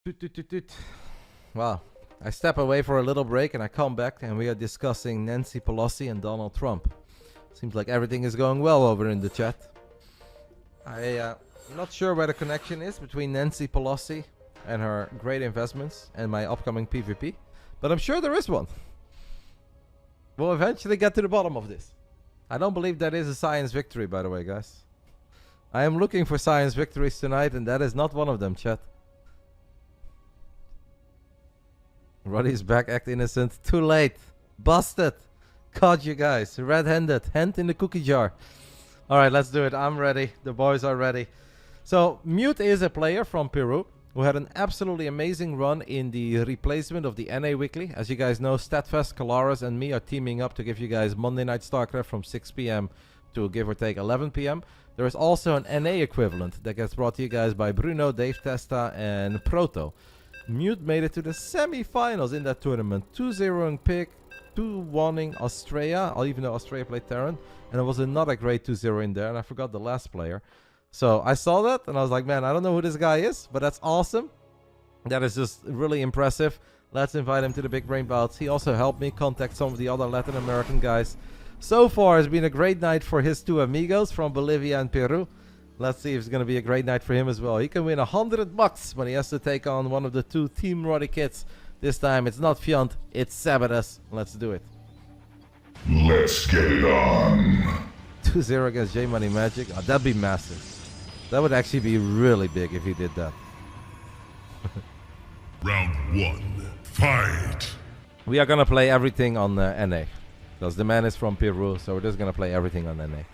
Toot, toot, toot, toot. Wow. I step away for a little break and I come back and we are discussing Nancy Pelosi and Donald Trump. Seems like everything is going well over in the chat. I'm not sure where the connection is between Nancy Pelosi and her great investments and my upcoming PvP, but I'm sure there is one. We'll eventually get to the bottom of this. I don't believe that is a science victory, by the way, guys. I am looking for science victories tonight, and that is not one of them, chat. Roddy's back, act innocent. Too late. Busted. Caught you guys. Red-handed. Hand in the cookie jar. Alright, let's do it. I'm ready. The boys are ready. So, Mute is a player from Peru who had an absolutely amazing run in the replacement of the NA Weekly. As you guys know, Statfest, Kalaris, and me are teaming up to give you guys Monday Night Starcraft from 6 p.m. to give or take 11 p.m. There is also an NA equivalent that gets brought to you guys by Bruno, Dave Testa, and Proto. Mute made it to the semi-finals in that tournament. 2-0ing Pig, 2-1ing Australia, even though Australia played Terran. And there was another great 2-0 in there, and I forgot the last player. So I saw that, and I was like, man, I don't know who this guy is, but that's awesome. That is just really impressive. Let's invite him to the Big Brain Bouts. He also helped me contact some of the other Latin American guys. So far, it's been a great night for his two amigos from Bolivia and Peru. Let's see if it's going to be a great night for him as well. He can win $100 when he has to take on one of the two Team Roddy kids. This time, it's not Fiant, it's sebesdes. Let's do it. Let's get it on. 2-0 against J Money Magic. Oh, that'd be massive. That would actually be really big if he did that. Round 1. Fight. We are going to play everything on NA. Because the man is from Peru, so we're just going to play everything on NA.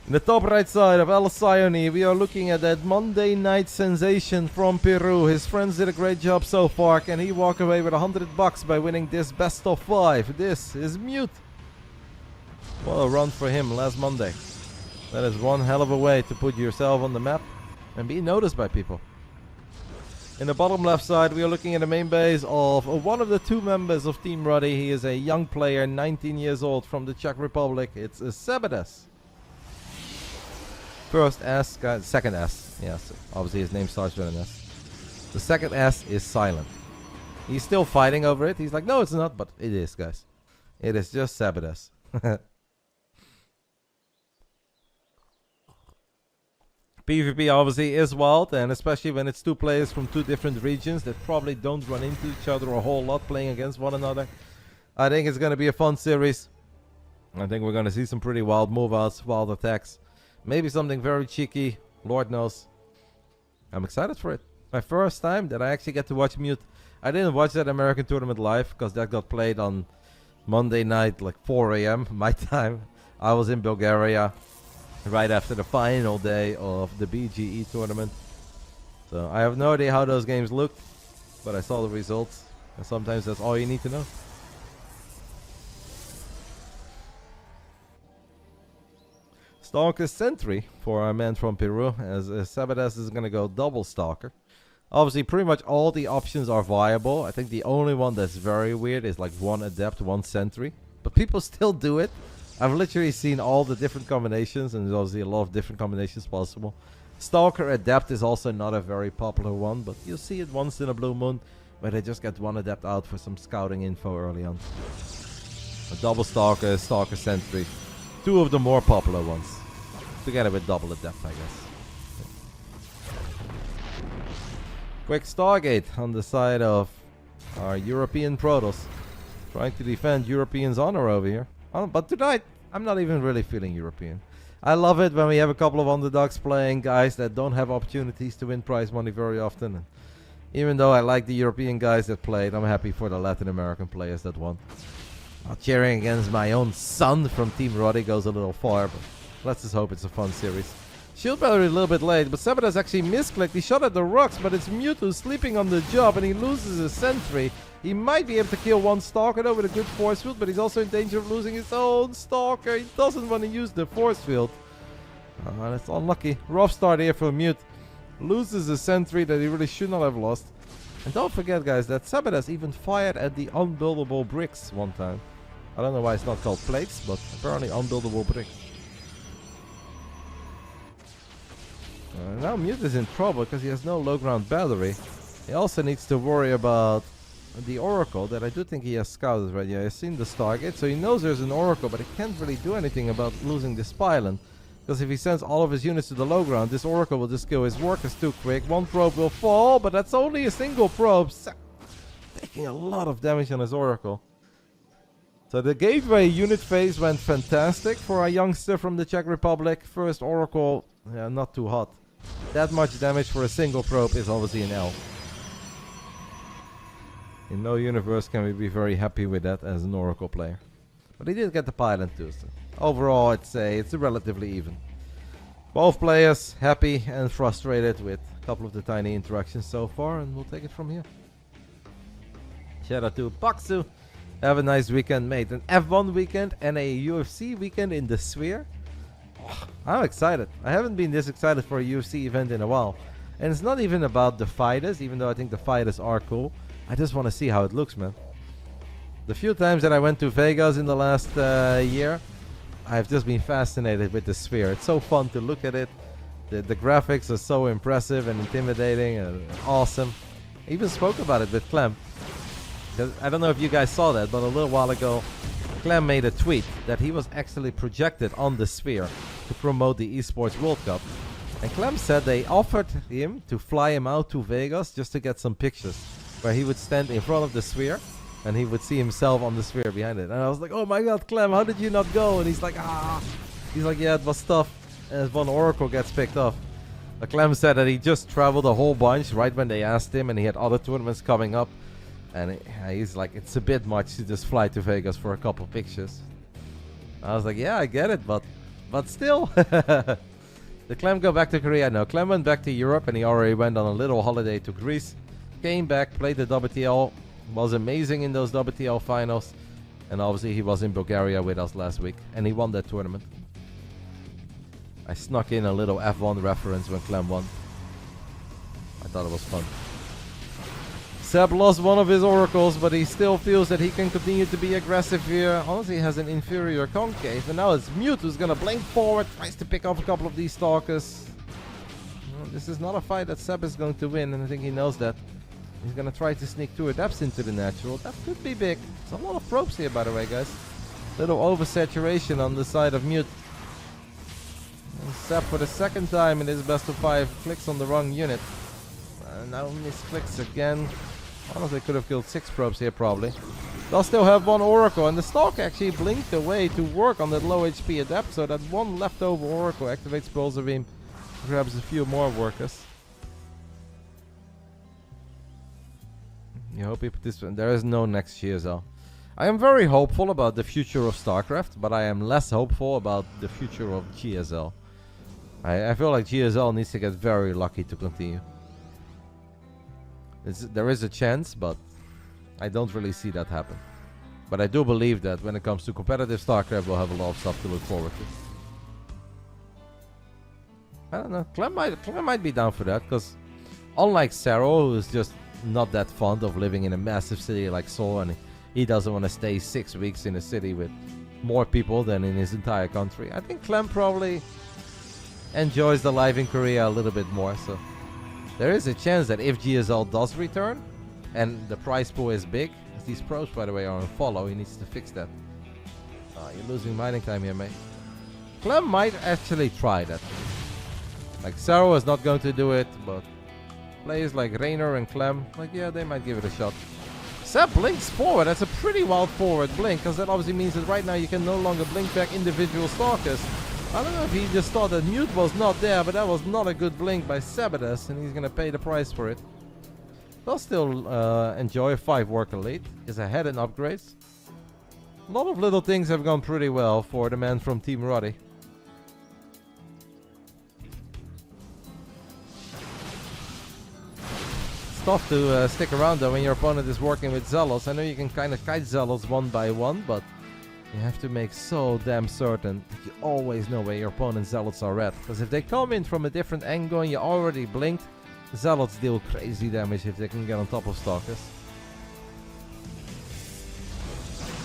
In the top right side of El Sione, we are looking at that Monday night sensation from Peru. His friends did a great job so far. Can he walk away with $100 by winning this best of 5? This is Mute. What a run for him last Monday. That is one hell of a way to put yourself on the map and be noticed by people. In the bottom left side, we are looking at the main base of one of the two members of Team Roddy. He is a young player, 19 years old, from the Czech Republic. It's sebesdes. First S, second S. Yes, obviously his name starts with an S. The second S is silent. He's still fighting over it. He's like, no, it's not, but it is, guys. It is just sebesdes. PvP obviously is wild, and especially when it's two players from two different regions that probably don't run into each other a whole lot playing against one another. I think it's going to be a fun series. I think we're going to see some pretty wild move-outs, wild attacks. Maybe something very cheeky, Lord knows. I'm excited for it. My first time that I actually get to watch Mute. I didn't watch that American tournament live because that got played on Monday night, like 4 a.m. my time. I was in Bulgaria right after the final day of the BGE tournament. So I have no idea how those games looked, but I saw the results, and sometimes that's all you need to know. Stalker Sentry for our man from Peru, as sebesdes is going to go double Stalker. Obviously, pretty much all the options are viable. I think the only one that's very weird is like one Adept, one Sentry. But people still do it. I've literally seen all the different combinations, and there's obviously a lot of different combinations possible. Stalker Adept is also not a very popular one, but you'll see it once in a blue moon, where they just get one Adept out for some scouting info early on. A double Stalker, Stalker Sentry. Two of the more popular ones. Together with double Adept, I guess. Quick Stargate on the side of our European Protoss. Trying to defend Europeans' honor over here. But tonight, I'm not even really feeling European. I love it when we have a couple of underdogs playing guys that don't have opportunities to win prize money very often. And even though I like the European guys that played, I'm happy for the Latin American players that won. Cheering against my own son from Team Roddy goes a little far, but let's just hope it's a fun series. Shield Battery a little bit late, but sebesdes actually misclicked. He shot at the rocks, but it's Mute who's sleeping on the job, and he loses a sentry. He might be able to kill one Stalker though with a good force field, but he's also in danger of losing his own Stalker. He doesn't want to use the force field. That's unlucky. Rough start here for Mute. Loses a sentry that he really should not have lost. And don't forget, guys, that sebesdes even fired at the unbuildable bricks one time. I don't know why it's not called plates, but apparently unbuildable bricks. Now Mute is in trouble because he has no low ground battery. He also needs to worry about the Oracle that I do think he has scouted right. Yeah, he's seen the Stargate, so he knows there's an Oracle, but he can't really do anything about losing this pylon. Because if he sends all of his units to the low ground, this Oracle will just kill his workers too quick. One probe will fall, but that's only a single probe. Taking a lot of damage on his Oracle. So the Gateway unit phase went fantastic for a youngster from the Czech Republic. First Oracle, yeah, not too hot. That much damage for a single probe is obviously an L. In no universe can we be very happy with that as an Oracle player. But he did get the pylon too. So overall, I'd say it's relatively even. Both players happy and frustrated with a couple of the tiny interactions so far, and we'll take it from here. Shout out to Baksu. Have a nice weekend, mate. An F1 weekend and a UFC weekend in the Sphere. Oh, I'm excited. I haven't been this excited for a UFC event in a while. And it's not even about the fighters, even though I think the fighters are cool. I just want to see how it looks, man. The few times that I went to Vegas in the last year, I've just been fascinated with the Sphere. It's so fun to look at it. The graphics are so impressive and intimidating and awesome. I even spoke about it with Clem. I don't know if you guys saw that, but a little while ago, Clem made a tweet that he was actually projected on the Sphere to promote the Esports World Cup. And Clem said they offered him to fly him out to Vegas just to get some pictures, where he would stand in front of the Sphere and he would see himself on the Sphere behind it. And I was like, oh my god, Clem, how did you not go? And he's like, yeah, it was tough. And one Oracle gets picked off. But Clem said that he just traveled a whole bunch right when they asked him, and he had other tournaments coming up. And he's like, it's a bit much to just fly to Vegas for a couple pictures. I was like, yeah, I get it, but still. Did Clem go back to Korea? No, Clem went back to Europe, and he already went on a little holiday to Greece. Came back, played the WTL, was amazing in those WTL finals. And obviously he was in Bulgaria with us last week, and he won that tournament. I snuck in a little F1 reference when Clem won. I thought it was fun. Seb lost one of his oracles, but he still feels that he can continue to be aggressive here. Honestly, he has an inferior concave, and now it's Mute who's gonna blink forward, tries to pick off a couple of these stalkers. Well, this is not a fight that Seb is going to win, and I think he knows that. He's gonna try to sneak 2 adepts into the natural. That could be big. There's a lot of probes here, by the way, guys. Little oversaturation on the side of Mute. And Seb, for the second time in his best of 5, clicks on the wrong unit. And now misclicks again. Honestly, could have killed 6 probes here, probably. They'll still have 1 Oracle, and the Stalk actually blinked away to work on that low HP Adept, so that 1 leftover Oracle activates Pulsar Beam, grabs a few more workers. You hope he participate. There is no next GSL. I am very hopeful about the future of Starcraft, but I am less hopeful about the future of GSL. I feel like GSL needs to get very lucky to continue. There is a chance, but I don't really see that happen. But I do believe that when it comes to competitive Starcraft, we'll have a lot of stuff to look forward to. I don't know. Clem might be down for that, because unlike Saro, who is just not that fond of living in a massive city like Seoul, and he doesn't want to stay 6 weeks in a city with more people than in his entire country, I think Clem probably enjoys the life in Korea a little bit more. So there is a chance that if GSL does return, and the prize pool is big, as these pros, by the way, are on follow, he needs to fix that. You're losing mining time here, mate. Clem might actually try that. Like, Saro is not going to do it, but players like Rainer and Clem, like, yeah, they might give it a shot. Seb blinks forward. That's a pretty wild forward blink, because that obviously means that right now you can no longer blink back individual stalkers. I don't know if he just thought that Mute was not there, but that was not a good blink by sebesdes, and he's going to pay the price for it. They'll still enjoy a 5 worker lead. Is ahead in upgrades. A lot of little things have gone pretty well for the man from Team Roddy. It's tough to stick around though when your opponent is working with Zealots. I know you can kind of kite Zealots one by one, but you have to make so damn certain that you always know where your opponent's Zealots are at. Because if they come in from a different angle and you already blinked, Zealots deal crazy damage if they can get on top of Stalkers.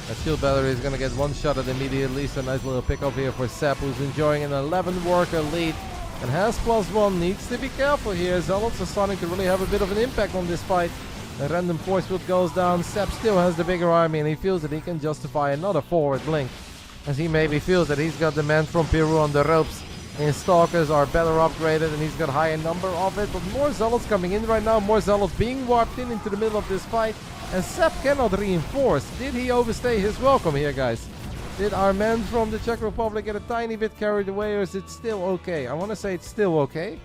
That shield battery is going to get one shot at immediately, so nice little pick up here for Sep, who's enjoying an 11 worker lead. and has +1, needs to be careful here. Zealots are starting to really have a bit of an impact on this fight. The random force field goes down. Seb still has the bigger army, and he feels that he can justify another forward blink, as he maybe feels that he's got the man from Peru on the ropes. His stalkers are better upgraded, and he's got a higher number of it. But more zealots coming in right now, more zealots being warped in into the middle of this fight, and Seb cannot reinforce. Did he overstay his welcome here, guys? Did our man from the Czech Republic get a tiny bit carried away, or is it still okay? I want to say it's still okay.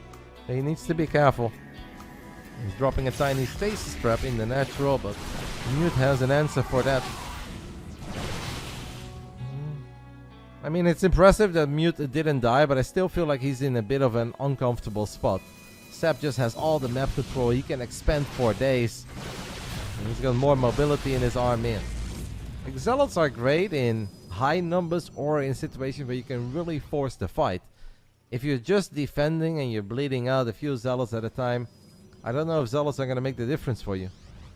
He needs to be careful. He's dropping a tiny stasis trap in the natural, but Mute has an answer for that. I mean, it's impressive that Mute didn't die, but I still feel like he's in a bit of an uncomfortable spot. Seb just has all the map control. He can expand for days. And he's got more mobility in his army. Like, Zealots are great in high numbers or in situations where you can really force the fight. If you're just defending and you're bleeding out a few Zealots at a time, I don't know if Zealots are going to make the difference for you.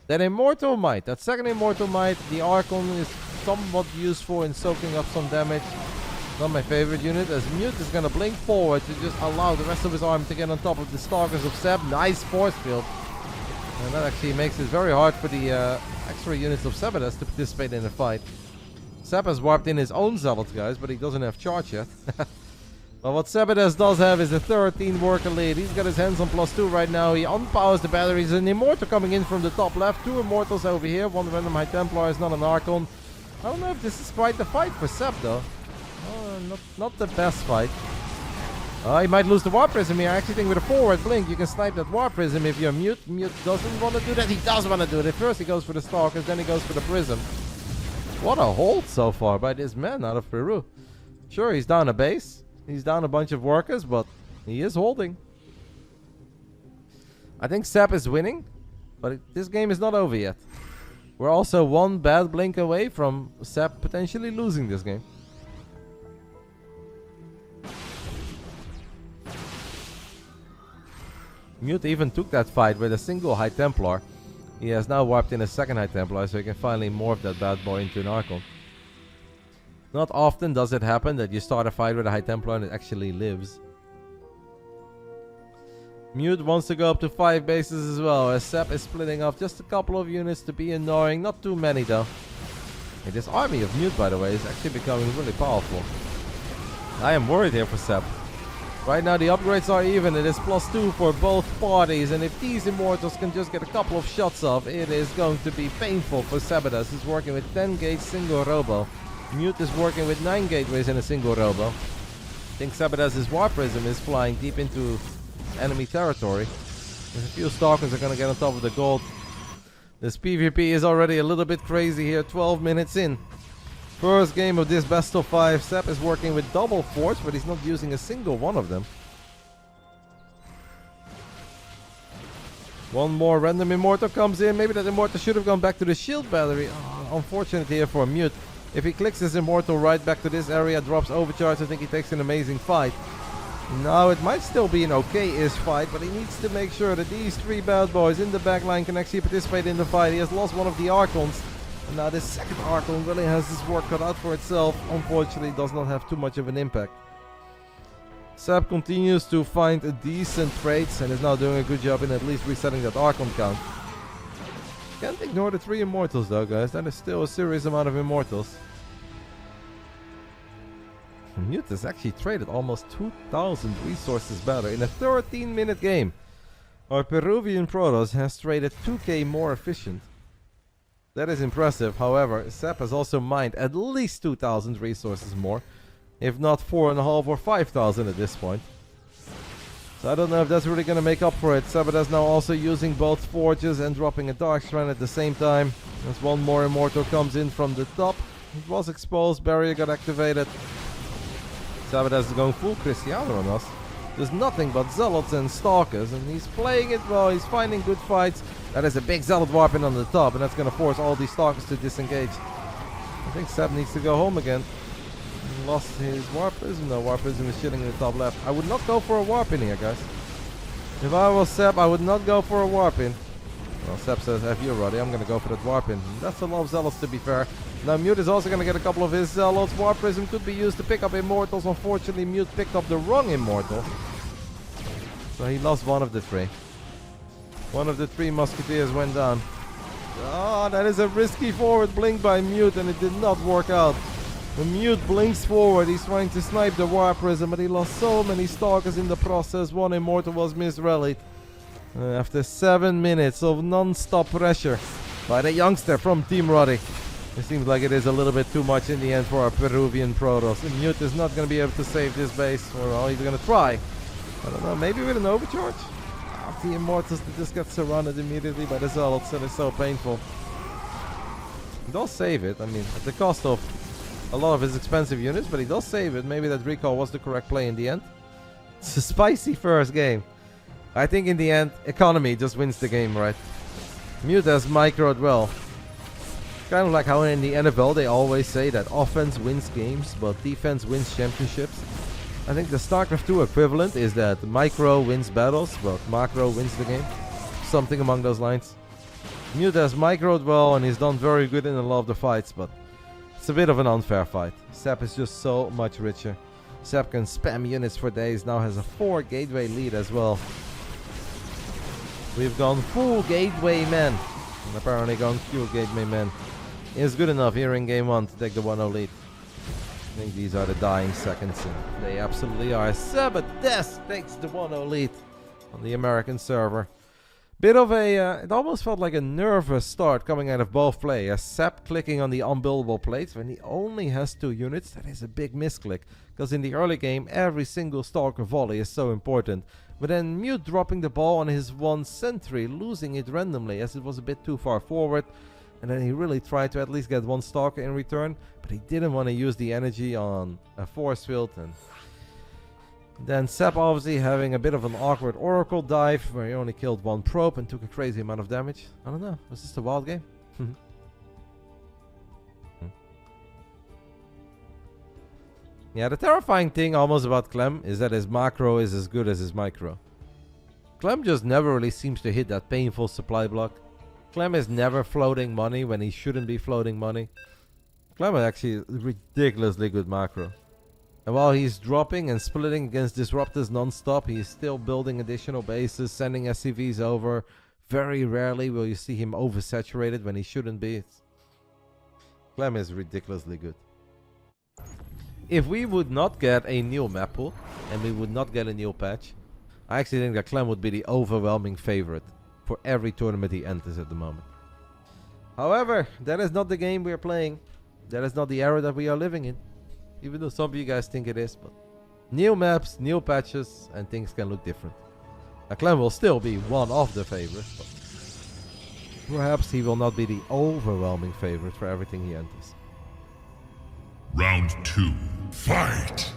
That Immortal Might, that second Immortal Might, the Archon is somewhat useful in soaking up some damage. Not my favorite unit, as Mute is going to blink forward to just allow the rest of his army to get on top of the Stalkers of Seb. Nice force field. And that actually makes it very hard for the extra units of sebesdes to participate in the fight. Seb has warped in his own Zealots, guys, but he doesn't have charge yet. But what sebesdes does have is a 13 worker lead. He's got his hands on +2 right now. He unpowers the batteries. An Immortal coming in from the top left. 2 Immortals over here. 1 random High Templar is not an Archon. I don't know if this is quite the fight for Seb, though. Not the best fight. He might lose the Warp Prism here. I actually think with a forward blink, you can snipe that Warp Prism if you're Mute. Mute doesn't want to do that. He does want to do it. First he goes for the Stalkers, then he goes for the Prism. What a hold so far by this man out of Peru. Sure, he's down a base. He's down a bunch of workers, but he is holding. I think Seb is winning, but this game is not over yet. We're also one bad blink away from Seb potentially losing this game. Mute even took that fight with a single High Templar. He has now warped in a second High Templar, so he can finally morph that bad boy into an Archon. Not often does it happen that you start a fight with a High Templar and it actually lives. Mute wants to go up to 5 bases as well, as Seb is splitting off just a couple of units to be annoying. Not too many though. Hey, this army of Mute, by the way, is actually becoming really powerful. I am worried here for Seb. Right now the upgrades are even. It is +2 for both parties, and if these Immortals can just get a couple of shots off, it is going to be painful for sebesdes. He's working with 10 gauge single robo. Mute is working with 9 gateways in a single robo. I think sebesdes' Warp Prism is flying deep into enemy territory. There's a few Stalkers are going to get on top of the gold. This PvP is already a little bit crazy here, 12 minutes in. First game of this best of 5. Seb is working with double force, but he's not using a single one of them. One more random Immortal comes in. Maybe that Immortal should have gone back to the shield battery. Oh, unfortunate here for Mute. If he clicks his Immortal right back to this area, drops overcharge, I think he takes an amazing fight. Now it might still be an okay-ish fight, but he needs to make sure that these 3 bad boys in the backline can actually participate in the fight. He has lost one of the Archons. And now this second Archon really has his work cut out for itself. Unfortunately, does not have too much of an impact. Seb continues to find decent trades and is now doing a good job in at least resetting that Archon count. Can't ignore the 3 Immortals though, guys. That is still a serious amount of Immortals. Mute has actually traded almost 2,000 resources better in a 13-minute game. Our Peruvian Protoss has traded 2k more efficient. That is impressive. However, Seb has also mined at least 2,000 resources more, if not 4,500 or 5,000 at this point. So I don't know if that's really going to make up for it. sebesdes now also using both forges and dropping a Dark Strand at the same time. As one more Immortal comes in from the top. It was exposed, barrier got activated. sebesdes is going full Cristiano on us. There's nothing but Zealots and Stalkers, and he's playing it well, he's finding good fights. That is a big Zealot warping on the top, and that's going to force all these Stalkers to disengage. I think Seb needs to go home again. He lost his Warp Prism. No, Warp Prism is chilling in the top left. I would not go for a warp in here, guys. If I was Seb, I would not go for a warp in. Well, Seb says, F you, Roddy, I'm going to go for that warp in. That's a lot of Zealots, to be fair. Now Mute is also going to get a couple of his Zealots. Warp Prism could be used to pick up Immortals. Unfortunately, Mute picked up the wrong Immortal. So he lost one of the three. One of the three musketeers went down. Oh, that is a risky forward blink by Mute, and it did not work out. When Mute blinks forward, he's trying to snipe the War Prism, but he lost so many Stalkers in the process. One Immortal was misrallied. After 7 minutes of non-stop pressure by the youngster from Team Roddy. It seems like it is a little bit too much in the end for our Peruvian Protoss. And Mute is not going to be able to save this base, or well, he's going to try. I don't know, maybe with an overcharge? The Immortals that just got surrounded immediately by the Zealots, and it's so painful. He does save it, I mean, at the cost of a lot of his expensive units, but he does save it. Maybe that recall was the correct play in the end. It's a spicy first game. I think in the end, economy just wins the game, right? Mute has microed well. Kind of like how in the NFL they always say that offense wins games, but defense wins championships. I think the Starcraft 2 equivalent is that micro wins battles, but macro wins the game. Something among those lines. Mute has microed well and he's done very good in a lot of the fights, but it's a bit of an unfair fight. Sep is just so much richer. Sep can spam units for days, now has a 4 gateway lead as well. We've gone full gateway men, and apparently gone full gateway men is good enough here in game 1 to take the 1-0 lead. I think these are the dying seconds, and they absolutely are. Sebesdes takes the 1-0 lead on the American server. Bit of a, it almost felt like a nervous start coming out of both players. Sep clicking on the unbuildable plates when he only has 2 units. That is a big misclick, because in the early game every single Stalker volley is so important. But then Mute dropping the ball on his 1 sentry, losing it randomly as it was a bit too far forward. And then he really tried to at least get 1 Stalker in return, but he didn't want to use the energy on a force field. And then Sep obviously having a bit of an awkward Oracle dive where he only killed 1 probe and took a crazy amount of damage. I don't know, was this a wild game? Yeah, the terrifying thing almost about Clem is that his macro is as good as his micro. Clem just never really seems to hit that painful supply block. Clem is never floating money when he shouldn't be floating money. Clem is actually ridiculously good macro. And while he's dropping and splitting against disruptors non-stop, he is still building additional bases, sending SCVs over. Very rarely will you see him oversaturated when he shouldn't be. Clem is ridiculously good. If we would not get a new map pool, and we would not get a new patch, I actually think that Clem would be the overwhelming favorite for every tournament he enters at the moment. However, that is not the game we are playing. That is not the era that we are living in. Even though some of you guys think it is, but new maps, new patches, and things can look different. Now, Clem will still be one of the favorites, but perhaps he will not be the overwhelming favorite for everything he enters. Round 2. Fight!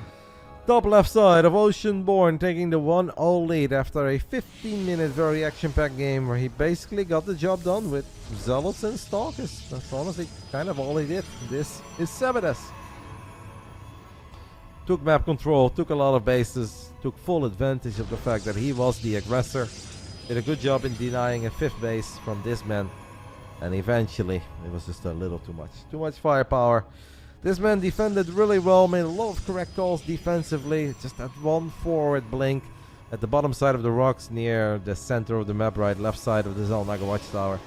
Top left side of Oceanborn taking the 1-0 lead after a 15-minute very action-packed game where he basically got the job done with Zealots and Stalkers. That's honestly kind of all he did. This is Sebesdes. Took map control, took a lot of bases, took full advantage of the fact that he was the aggressor. Did a good job in denying a 5th base from this man. And eventually, it was just a little too much. Too much firepower. This man defended really well, made a lot of correct calls defensively. Just that 1 forward blink at the bottom side of the rocks near the center of the map, right left side of the Zelnaga Watchtower.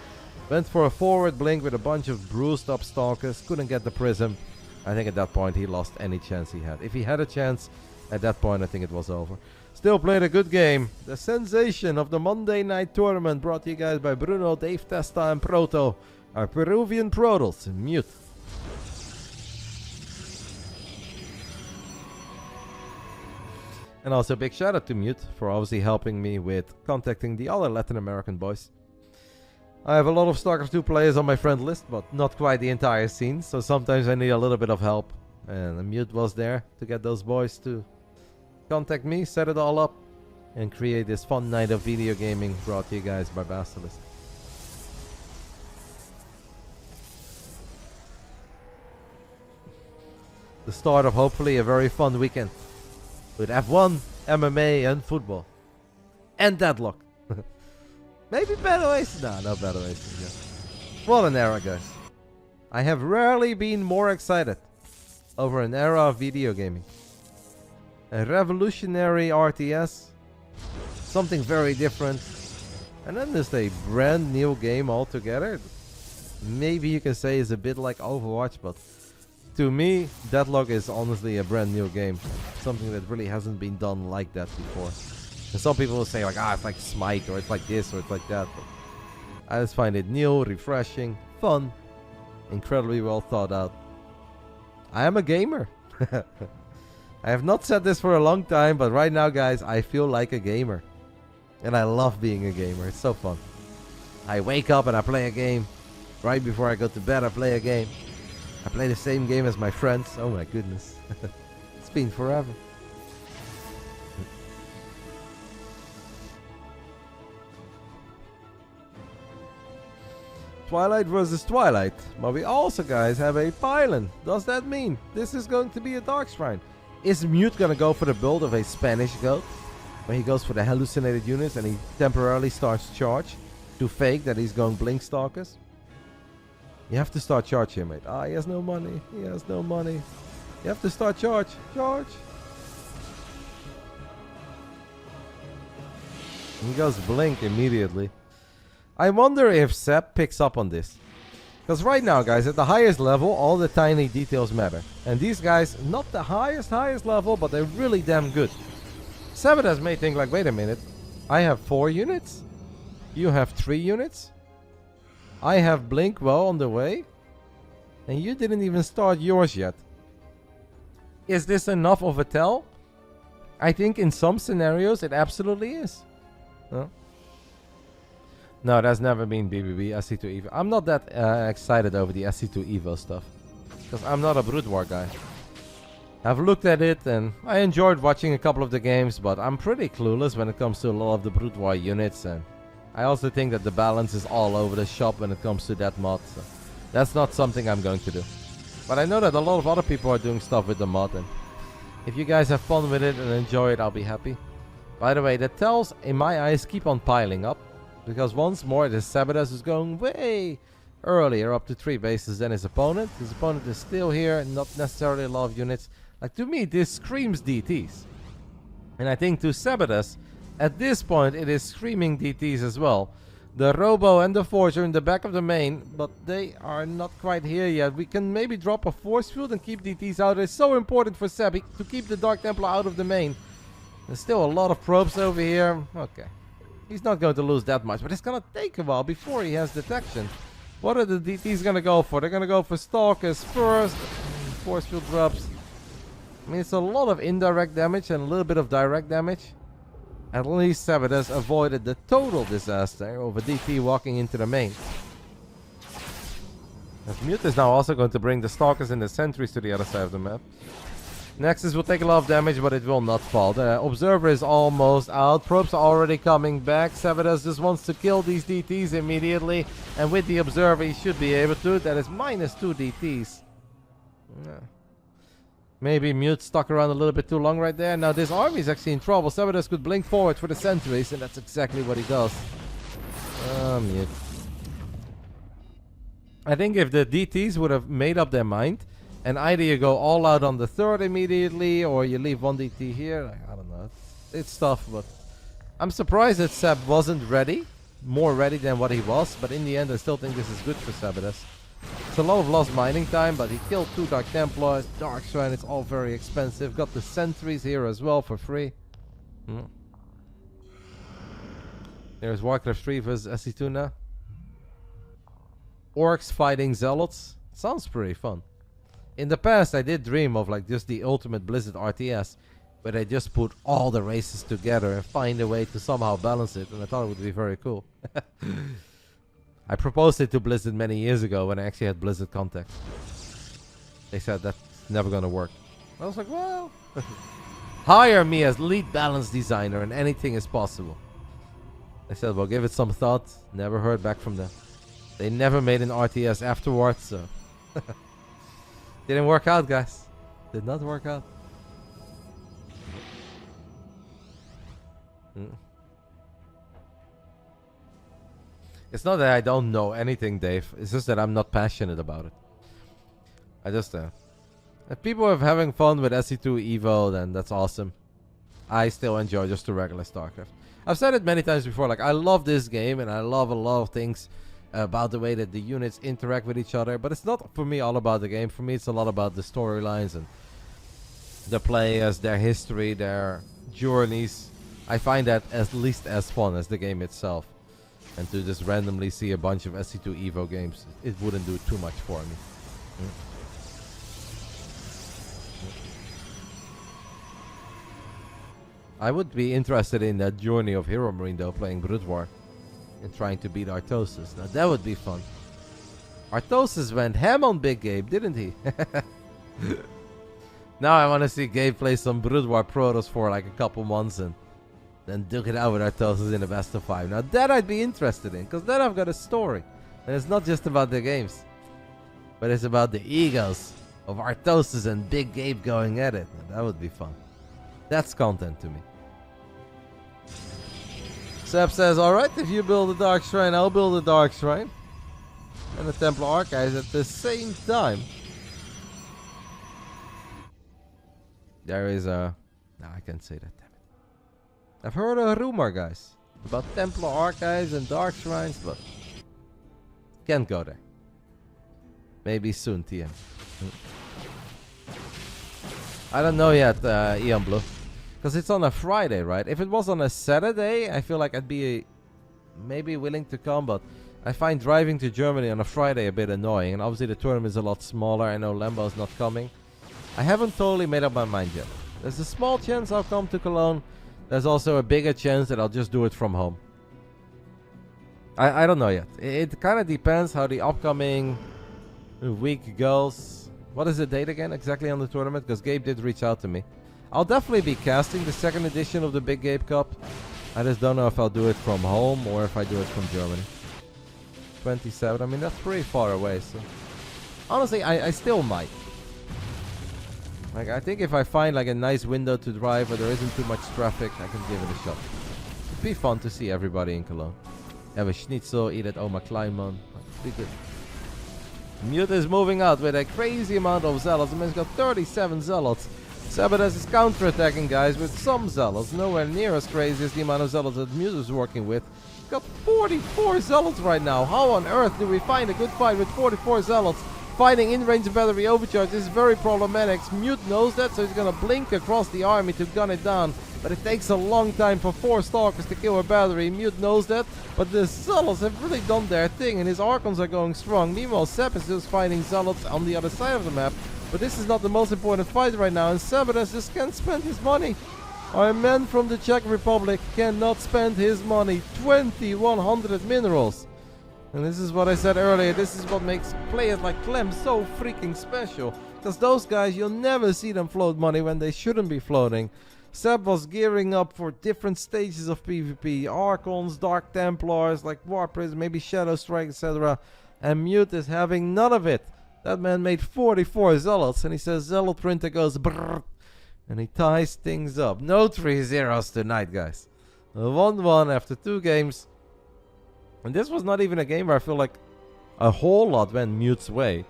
Went for a forward blink with a bunch of bruised up Stalkers. Couldn't get the Prism. I think at that point he lost any chance he had. If he had a chance, at that point I think it was over. Still played a good game. The sensation of the Monday night tournament brought to you guys by Bruno, Dave, Testa and Proto. Our Peruvian Protoss in Mute. And also a big shout out to Mute for obviously helping me with contacting the other Latin American boys. I have a lot of Starcraft 2 players on my friend list, but not quite the entire scene, so sometimes I need a little bit of help. And Mute was there to get those boys to contact me, set it all up, and create this fun night of video gaming brought to you guys by BASILISK. The start of hopefully a very fun weekend. With F1, MMA, and football. And deadlock. Maybe Battle Aces? No, no Battle Aces yet. What an era, guys. I have rarely been more excited over an era of video gaming. A revolutionary RTS Something very different. And then there's a brand new game altogether. Maybe you can say is a bit like Overwatch, but to me, Deadlock is honestly a brand new game. Something that really hasn't been done like that before. And some people will say like, it's like Smite, or it's like this, or it's like that. But I just find it new, refreshing, fun, incredibly well thought out. I am a gamer. I have not said this for a long time, but right now, guys, I feel like a gamer. And I love being a gamer. It's so fun. I wake up and I play a game. Right before I go to bed, I play a game. I play the same game as my friends. Oh my goodness. It's been forever. Twilight versus Twilight. But we also, guys, have a pylon. Does that mean this is going to be a Dark Shrine? Is Mute going to go for the build of a Spanish goat? Where he goes for the hallucinated units and he temporarily starts charge to fake that he's going Blink Stalkers? You have to start charge here, mate. He has no money. He has no money. You have to start charge. Charge. He goes Blink immediately. I wonder if Seb picks up on this. Because right now, guys, at the highest level, all the tiny details matter. And these guys, not the highest level, but they're really damn good. Sebesdes may think like, wait a minute. I have 4 units? You have 3 units? I have Blink well on the way? And you didn't even start yours yet. Is this enough of a tell? I think in some scenarios it absolutely is. Huh? No, that's never been BBB, SC2 Evo. I'm not that excited over the SC2 Evo stuff. Because I'm not a Brood War guy. I've looked at it and I enjoyed watching a couple of the games, but I'm pretty clueless when it comes to a lot of the Brood War units. And I also think that the balance is all over the shop when it comes to that mod. So that's not something I'm going to do. But I know that a lot of other people are doing stuff with the mod. And if you guys have fun with it and enjoy it, I'll be happy. By the way, the tells in my eyes keep on piling up. Because once more, the Sebesdes is going way earlier, up to 3 bases than his opponent. His opponent is still here, not necessarily a lot of units. Like, to me, this screams DTs. And I think to Sebesdes, at this point, it is screaming DTs as well. The Robo and the Forge are in the back of the main, but they are not quite here yet. We can maybe drop a Force Field and keep DTs out. It's so important for Sebi to keep the Dark Templar out of the main. There's still a lot of probes over here. Okay. He's not going to lose that much, but it's going to take a while before he has detection. What are the DTs going to go for? They're going to go for Stalkers first. Force Field drops. I mean, it's a lot of indirect damage and a little bit of direct damage. At least Sebesdes avoided the total disaster of a DT walking into the main. As Mute is now also going to bring the Stalkers and the Sentries to the other side of the map. Nexus will take a lot of damage, but it will not fall. The Observer is almost out. Probes are already coming back. Sebesdes just wants to kill these DTs immediately. And with the Observer, he should be able to. That is -2 DTs. Yeah. Maybe Mute stuck around a little bit too long right there. Now this army is actually in trouble. Sebesdes could blink forward for the Sentries, and that's exactly what he does. Mute. I think if the DTs would have made up their mind, and either you go all out on the 3rd immediately, or you leave 1 DT here. I don't know. It's tough, but I'm surprised that Seb wasn't ready. More ready than what he was. But in the end, I still think this is good for Sebesdes. It's a lot of lost mining time, but he killed 2 Dark Templars, Dark Shrine. It's all very expensive. Got the Sentries here as well for free. There's Warcraft 3 versus SC2 now. Orcs fighting Zealots. Sounds pretty fun. In the past, I did dream of like just the ultimate Blizzard RTS, where they just put all the races together and find a way to somehow balance it, and I thought it would be very cool. I proposed it to Blizzard many years ago when I actually had Blizzard contacts. They said that's never gonna work. I was like, well, hire me as lead balance designer and anything is possible. They said, well, give it some thought. Never heard back from them. They never made an RTS afterwards, so... Didn't work out, guys. Did not work out. It's not that I don't know anything, Dave. It's just that I'm not passionate about it. I just... if people are having fun with SC2 Evo, then that's awesome. I still enjoy just the regular Starcraft. I've said it many times before, like I love this game and I love a lot of things about the way that the units interact with each other, but it's not for me all about the game. For me it's a lot about the storylines and the players, their history, their journeys. I find that at least as fun as the game itself. And to just randomly see a bunch of SC2 Evo games, it wouldn't do too much for me. I would be interested in that journey of Hero Marine though, playing Brood War and trying to beat Artosis. Now that would be fun. Artosis went ham on Big Gabe, didn't he? Now I want to see Gabe play some Brood War Protoss for like a couple months and then duke it out with Artosis in the best of 5. Now that I'd be interested in, because then I've got a story. And it's not just about the games, but it's about the egos of Artosis and Big Gabe going at it. Now, that would be fun. That's content to me. Seb says, alright, if you build a Dark Shrine, I'll build a Dark Shrine. And a Templar Archives at the same time. There is a... No, I can't say that, damn it. I've heard a rumor, guys, about Templar Archives and Dark Shrines, but... Can't go there. Maybe soon, TM. I don't know yet, Ian Blue. Because it's on a Friday, right? If it was on a Saturday, I feel like I'd be maybe willing to come, but I find driving to Germany on a Friday a bit annoying. And obviously the tournament is a lot smaller. I know Lambo's not coming. I haven't totally made up my mind yet. There's a small chance I'll come to Cologne. There's also a bigger chance that I'll just do it from home. I don't know yet. It kind of depends how the upcoming week goes. What is the date again exactly on the tournament? Because Gabe did reach out to me. I'll definitely be casting the second edition of the Big Gabe Cup. I just don't know if I'll do it from home or if I do it from Germany. 27, I mean that's pretty far away, so... Honestly, I still might. Like, I think if I find like a nice window to drive where there isn't too much traffic, I can give it a shot. It'd be fun to see everybody in Cologne. Have a schnitzel, eat at Oma Kleinman. It'd be good. Mute is moving out with a crazy amount of zealots. The man's got 37 zealots. sebesdes is counter-attacking, guys, with some zealots. Nowhere near as crazy as the amount of zealots that Mute is working with. He's got 44 zealots right now. How on earth do we find a good fight with 44 zealots? Fighting in-range battery overcharge is very problematic. Mute knows that, so he's gonna blink across the army to gun it down. But it takes a long time for 4 Stalkers to kill a battery. Mute knows that, but the Zealots have really done their thing, and his Archons are going strong. Meanwhile, Seb is just fighting Zealots on the other side of the map. But this is not the most important fight right now, and sebesdes just can't spend his money. Our man from the Czech Republic cannot spend his money. 2100 minerals. And this is what I said earlier, this is what makes players like Clem so freaking special. Because those guys, you'll never see them float money when they shouldn't be floating. Seb was gearing up for different stages of PvP. Archons, Dark Templars, like War Prism, maybe Shadow Strike, etc. And Mute is having none of it. That man made 44 Zealots, and he says Zealot printer goes brrrr. And he ties things up. No 3-0s tonight, guys. 1-1 after 2 games. And this was not even a game where I feel like a whole lot went Mute's way.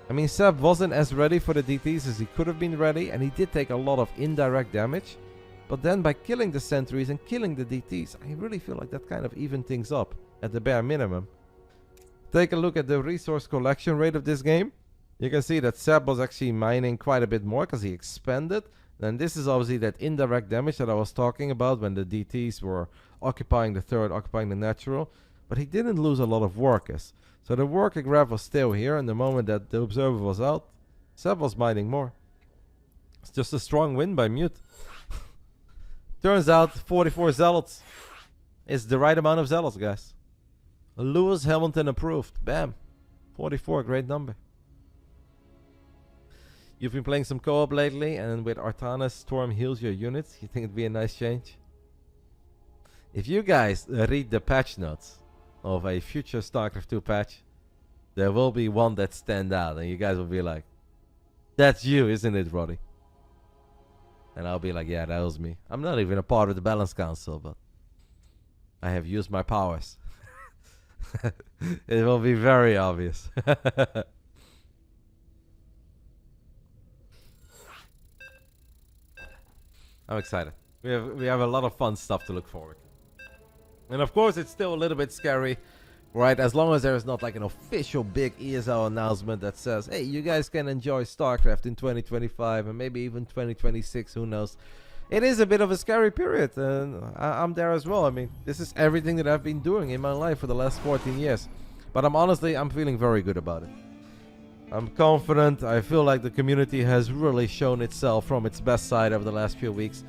I mean, Seb wasn't as ready for the DTs as he could have been ready, and he did take a lot of indirect damage. But then by killing the sentries and killing the DTs, I really feel like that kind of evened things up at the bare minimum. Take a look at the resource collection rate of this game. You can see that Seb was actually mining quite a bit more because he expanded. And this is obviously that indirect damage that I was talking about when the DTs were occupying the third, occupying the natural. But he didn't lose a lot of workers. So the worker graph was still here, and the moment that the observer was out, Seb was mining more. It's just a strong win by Mute. Turns out 44 Zealots is the right amount of Zealots, guys. Lewis Hamilton approved. Bam. 44, great number. You've been playing some co-op lately, and with Artana's Storm heals your units. You think it'd be a nice change? If you guys read the patch notes of a future StarCraft 2 patch, there will be one that stand out, and you guys will be like, that's you, isn't it, Roddy? And I'll be like, yeah, that was me. I'm not even a part of the Balance Council, but I have used my powers. It will be very obvious. I'm excited. We have a lot of fun stuff to look forward to. And of course, it's still a little bit scary, right? As long as there's not like an official big ESL announcement that says, hey, you guys can enjoy StarCraft in 2025 and maybe even 2026, who knows. It is a bit of a scary period, and I'm there as well. I mean, this is everything that I've been doing in my life for the last 14 years. But I'm feeling very good about it. I'm confident. I feel like the community has really shown itself from its best side over the last few weeks.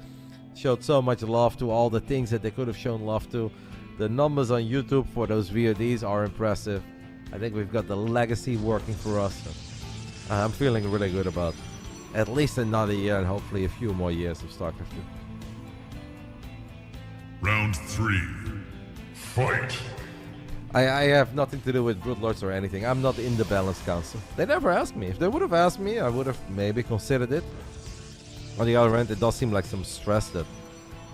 Showed so much love to all the things that they could have shown love to. The numbers on YouTube for those VODs are impressive. I think we've got the legacy working for us. So I'm feeling really good about at least another year and hopefully a few more years of StarCraft 2. Round 3. Fight! I have nothing to do with Broodlords or anything. I'm not in the Balance Council. They never asked me. If they would have asked me, I would have maybe considered it. On the other hand, it does seem like some stress that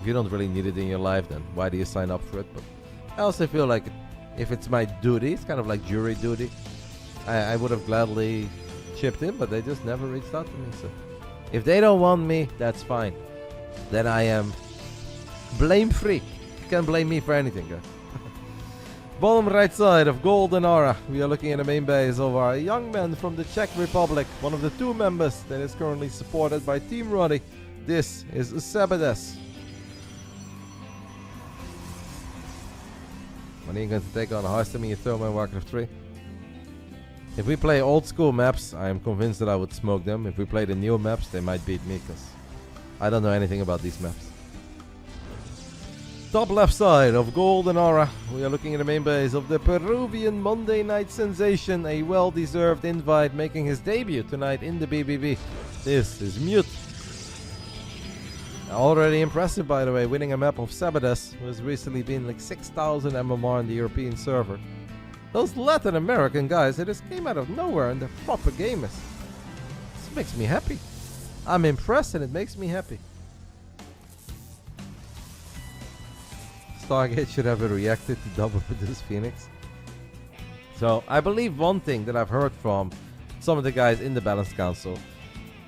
if you don't really need it in your life, then why do you sign up for it? But I also feel like if it's my duty, it's kind of like jury duty, I would have gladly chipped in, but they just never reached out to me. So if they don't want me, that's fine. Then I am blame-free. You can't blame me for anything, guys. Bottom right side of Golden Aura, we are looking at the main base of our young man from the Czech Republic, one of the 2 members that is currently supported by Team Roddy. This is sebesdes. When are you going to take on Hearthstone in Thermal and Warcraft 3? If we play old school maps, I am convinced that I would smoke them. If we play the new maps, they might beat me because I don't know anything about these maps. Top left side of Golden Aura, we are looking at the main base of the Peruvian Monday Night Sensation, a well-deserved invite making his debut tonight in the BBB. This is Mute. Already impressive, by the way, winning a map of sebesdes, who has recently been like 6,000 MMR in the European server. Those Latin American guys, they just came out of nowhere and they're proper gamers. This makes me happy. I'm impressed and it makes me happy. Stargate should have reacted to double reduce Phoenix. So I believe one thing that I've heard from some of the guys in the Balance Council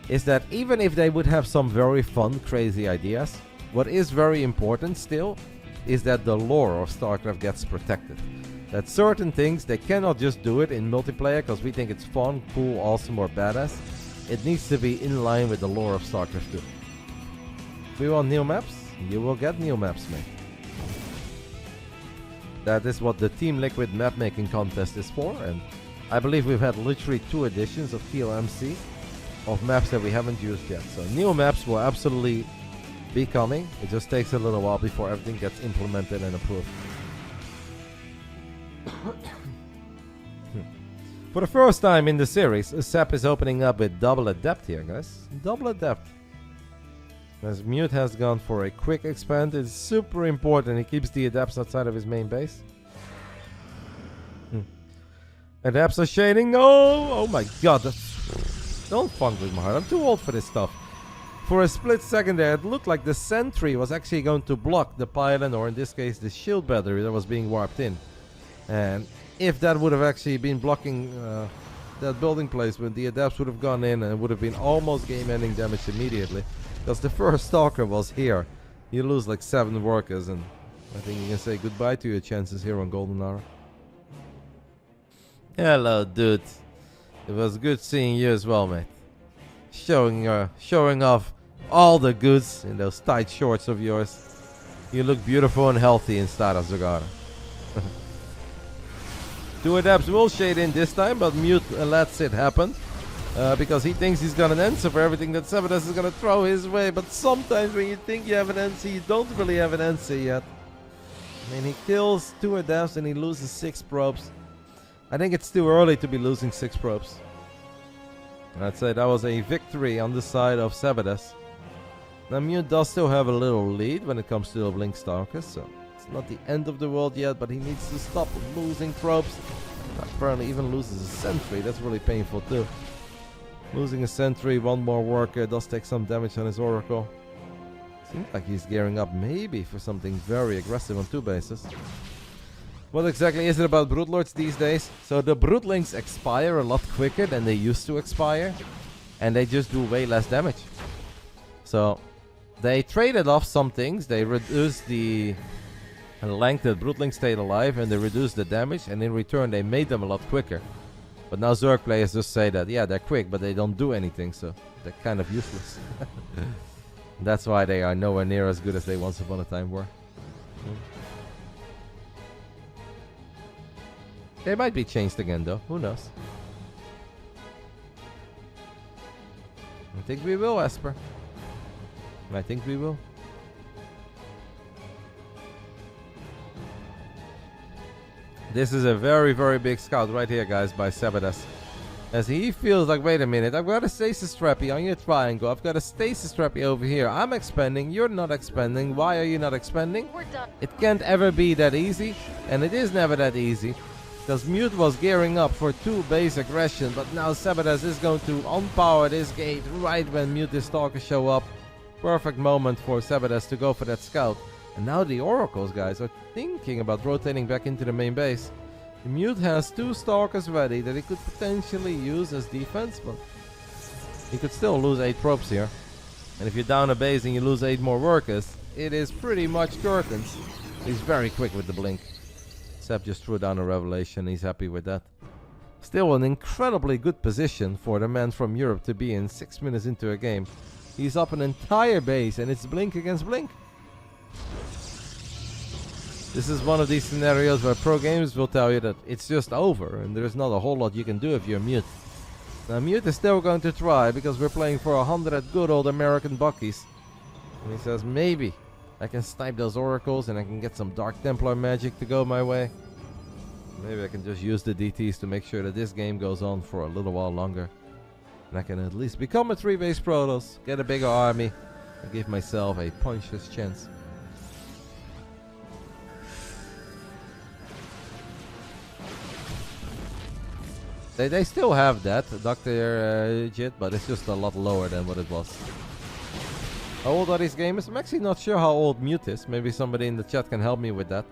is that even if they would have some very fun, crazy ideas, what is very important still is that the lore of StarCraft gets protected. That certain things, they cannot just do it in multiplayer because we think it's fun, cool, awesome, or badass. It needs to be in line with the lore of StarCraft 2. If we want new maps, you will get new maps, mate. That is what the Team Liquid map making contest is for, and I believe we've had literally 2 editions of TLMC of maps that we haven't used yet. So new maps will absolutely be coming. It just takes a little while before everything gets implemented and approved. For the first time in the series, SEP is opening up with double adept here, guys. Double adept. As Mute has gone for a quick expand, it's super important. He keeps the adepts outside of his main base. Adepts are shading. No! Oh my god. Don't funk with my heart. I'm too old for this stuff. For a split second there, it looked like the sentry was actually going to block the pylon, or in this case, the shield battery that was being warped in. And if that would have actually been blocking that building placement, the adepts would have gone in and it would have been almost game-ending damage immediately. Because the first Stalker was here. You lose like 7 workers, and I think you can say goodbye to your chances here on Golden Aura. Hello, dude. It was good seeing you as well, mate. Showing off all the goods in those tight shorts of yours. You look beautiful and healthy in Stardust Zagara. 2 adepts will shade in this time, but Mute lets it happen. Because he thinks he's got an answer for everything that sebesdes is going to throw his way. But sometimes when you think you have an answer, you don't really have an answer yet. I mean, he kills 2 adepts and he loses 6 probes. I think it's too early to be losing 6 probes. I'd say that was a victory on the side of sebesdes. Now Mute does still have a little lead when it comes to the Blink Stalkers, so it's not the end of the world yet, but he needs to stop losing probes. Apparently even loses a sentry, that's really painful too. Losing a sentry, 1 more worker, does take some damage on his Oracle. Seems like he's gearing up maybe for something very aggressive on 2 bases. What exactly is it about Broodlords these days? So the Broodlings expire a lot quicker than they used to expire. And they just do way less damage. So they traded off some things. They reduced the And Langted Broodling stayed alive and they reduced the damage, and in return they made them a lot quicker. But now Zerg players just say that, yeah, they're quick, but they don't do anything, so they're kind of useless. That's why they are nowhere near as good as they once upon a time were. They might be changed again though, who knows? I think we will, Esper. I think we will. This is a very, very big scout right here, guys, by sebesdes. As he feels like, wait a minute, I've got a stasis trappy on your triangle. I've got a stasis trappy over here. I'm expanding, you're not expanding. Why are you not expanding? We're done. It can't ever be that easy, and it is never that easy. Because Mute was gearing up for 2 base aggression, but now sebesdes is going to unpower this gate right when Mute Stalkers show up. Perfect moment for sebesdes to go for that scout. And now the Oracles, guys, are thinking about rotating back into the main base. The Mute has 2 Stalkers ready that he could potentially use as defense, but he could still lose 8 probes here. And if you're down a base and you lose 8 more workers, it is pretty much curtains. He's very quick with the blink. Seb just threw down a revelation, he's happy with that. Still an incredibly good position for the man from Europe to be in 6 minutes into a game. He's up an entire base and it's blink against blink. This is one of these scenarios where pro gamers will tell you that it's just over and there's not a whole lot you can do if you're Mute. Now Mute is still going to try because we're playing for 100 good old American buckies. And he says maybe I can snipe those oracles and I can get some Dark Templar magic to go my way. Maybe I can just use the DTs to make sure that this game goes on for a little while longer. And I can at least become a 3-base Protoss, get a bigger army, and give myself a puncher's chance. They still have that, Dr. Jit, but it's just a lot lower than what it was. How old are these gamers? I'm actually not sure how old Mute is. Maybe somebody in the chat can help me with that.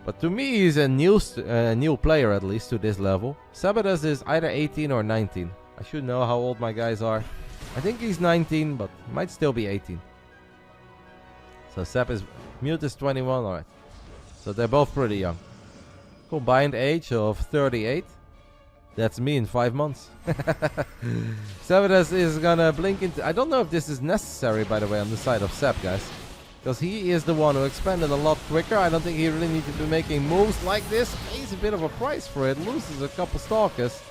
But to me, he's a new player, at least, to this level. sebesdes is either 18 or 19. I should know how old my guys are. I think he's 19, but might still be 18. So Mute is 21, alright. So they're both pretty young. Combined age of 38. That's me in 5 months. sebesdes is gonna blink into... I don't know if this is necessary, by the way, on the side of Seb, guys. Because he is the one who expanded a lot quicker. I don't think he really needs to be making moves like this. Pays a bit of a price for it. Loses a couple Stalkers.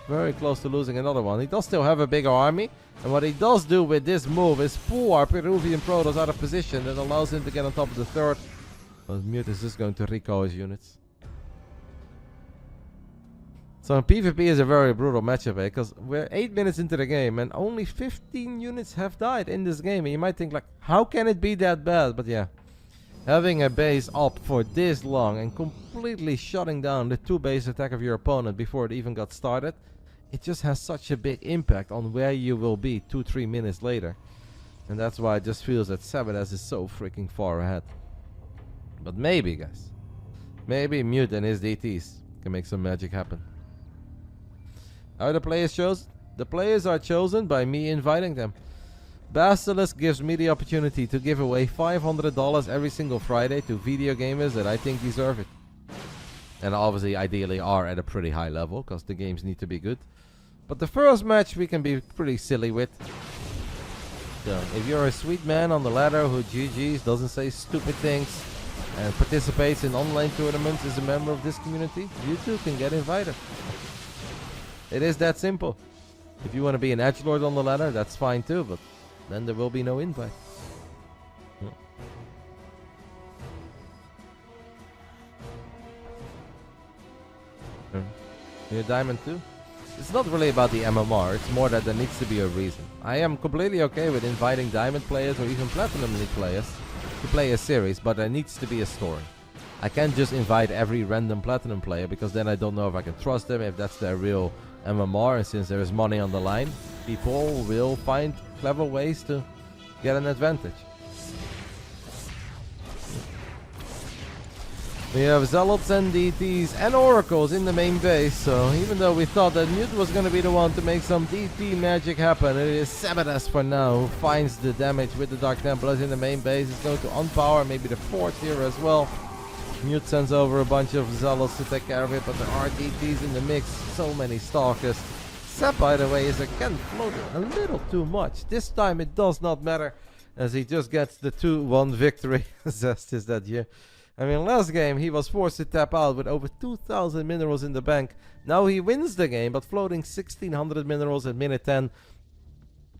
Very close to losing another one. He does still have a bigger army. And what he does do with this move is pull our Peruvian Protoss out of position. That allows him to get on top of the third. But Mute is just going to recall his units. So PvP is a very brutal matchup, because we're 8 minutes into the game and only 15 units have died in this game. And you might think like, how can it be that bad? But yeah, having a base up for this long and completely shutting down the 2-base attack of your opponent before it even got started, it just has such a big impact on where you will be 2-3 minutes later. And that's why it just feels that sebesdes is so freaking far ahead. But maybe, guys, maybe Mute and his DTs can make some magic happen. How are the players chosen? The players are chosen by me inviting them. Basilisk gives me the opportunity to give away $500 every single Friday to video gamers that I think deserve it. And obviously, ideally, are at a pretty high level, because the games need to be good. But the first match we can be pretty silly with. So, if you're a sweet man on the ladder who GGs, doesn't say stupid things, and participates in online tournaments as a member of this community, you too can get invited. It is that simple. If you want to be an edgelord on the ladder, that's fine too, but then there will be no invite. You're Diamond too? It's not really about the MMR, it's more that there needs to be a reason. I am completely okay with inviting Diamond players or even Platinum League players to play a series, but there needs to be a story. I can't just invite every random Platinum player, because then I don't know if I can trust them, if that's their real MMR, and since there is money on the line, people will find clever ways to get an advantage. We have Zealots and DTs and Oracles in the main base, so even though we thought that Mute was going to be the one to make some DT magic happen, it is sebesdes for now who finds the damage with the Dark Templars in the main base. It's going to unpower maybe the 4th here as well. Mute sends over a bunch of Zealots to take care of it, but there are DTs in the mix. So many Stalkers. Sep, by the way, is again floating a little too much. This time it does not matter, as he just gets the 2-1 victory. Zestes that year. I mean, last game he was forced to tap out with over 2,000 minerals in the bank. Now he wins the game, but floating 1,600 minerals at minute 10.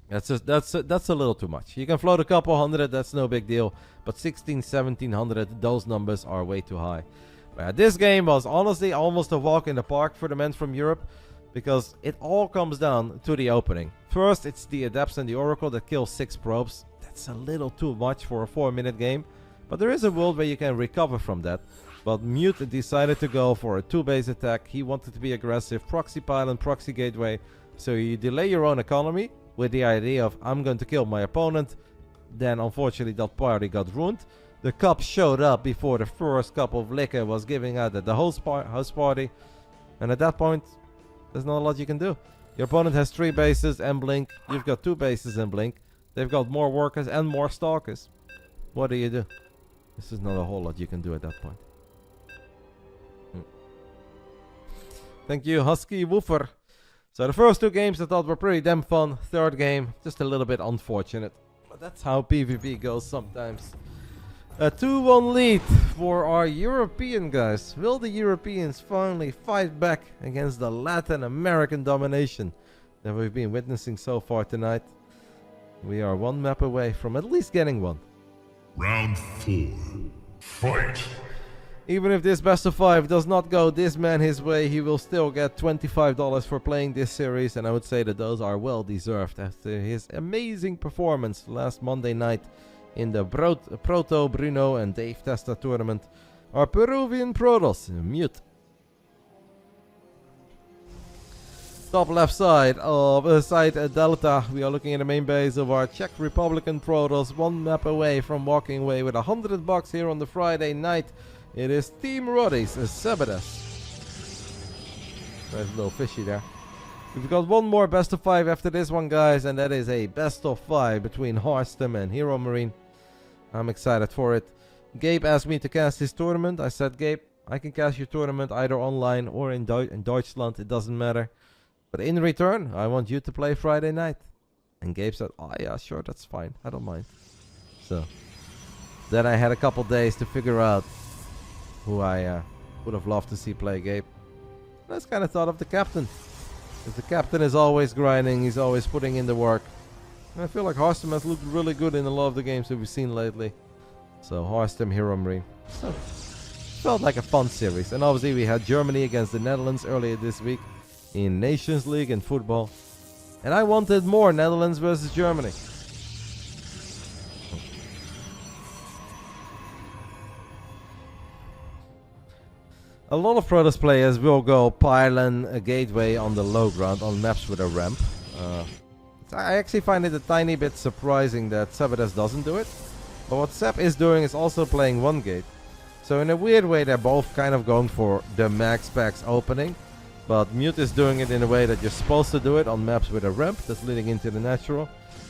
That's a little too much. You can float a couple hundred, that's no big deal. But 1,700, those numbers are way too high. This game was honestly almost a walk in the park for the men from Europe, because it all comes down to the opening. First, it's the Adepts and the Oracle that kill 6 probes. That's a little too much for a 4-minute game. But there is a world where you can recover from that. But Mute decided to go for a 2-base attack. He wanted to be aggressive. Proxy Pylon, Proxy Gateway. So you delay your own economy with the idea of, I'm going to kill my opponent. Then unfortunately that party got ruined. The cup showed up before the first cup of liquor was giving out at the house party. And at that point, there's not a lot you can do. Your opponent has 3 bases and Blink. You've got 2 bases and Blink. They've got more workers and more stalkers. What do you do? This is not a whole lot you can do at that point. Thank you, Husky Woofer. So the first 2 games I thought were pretty damn fun. Third game, just a little bit unfortunate. But that's how PvP goes sometimes. A 2-1 lead for our European guys. Will the Europeans finally fight back against the Latin American domination that we've been witnessing so far tonight? We are 1 map away from at least getting one. Round 4. Fight! Even if this best of 5 does not go this man his way, he will still get $25 for playing this series, and I would say that those are well deserved after his amazing performance last Monday night in the Proto, Bruno and Dave Testa tournament. Our Peruvian Protoss, Mute. Top left side of side Delta, we are looking at the main base of our Czech Republican Protoss, 1 map away from walking away with $100 here on the Friday night. It is Team Roddy's sebesdes. There's a little fishy there. We've got 1 more best of 5 after this one, guys, and that is a best of 5 between RotterdaM and Hero Marine. I'm excited for it. Gabe asked me to cast his tournament. I said, Gabe, I can cast your tournament either online or in Deutschland. It doesn't matter. But in return, I want you to play Friday night. And Gabe said, oh yeah, sure, that's fine. I don't mind. So then I had a couple days to figure out who I would have loved to see play Gabe. And I kind of thought of the captain. Because the captain is always grinding, he's always putting in the work. And I feel like RotterdaM has looked really good in a lot of the games that we've seen lately. So RotterdaM, Hero Marine. So felt like a fun series. And obviously we had Germany against the Netherlands earlier this week in Nations League and football. And I wanted more Netherlands versus Germany. A lot of Protoss players will go pylon a gateway on the low ground on maps with a ramp. I actually find it a tiny bit surprising that sebesdes doesn't do it. But what Sep is doing is also playing 1 gate. So in a weird way they're both kind of going for the max packs opening. But Mute is doing it in a way that you're supposed to do it on maps with a ramp that's leading into the natural.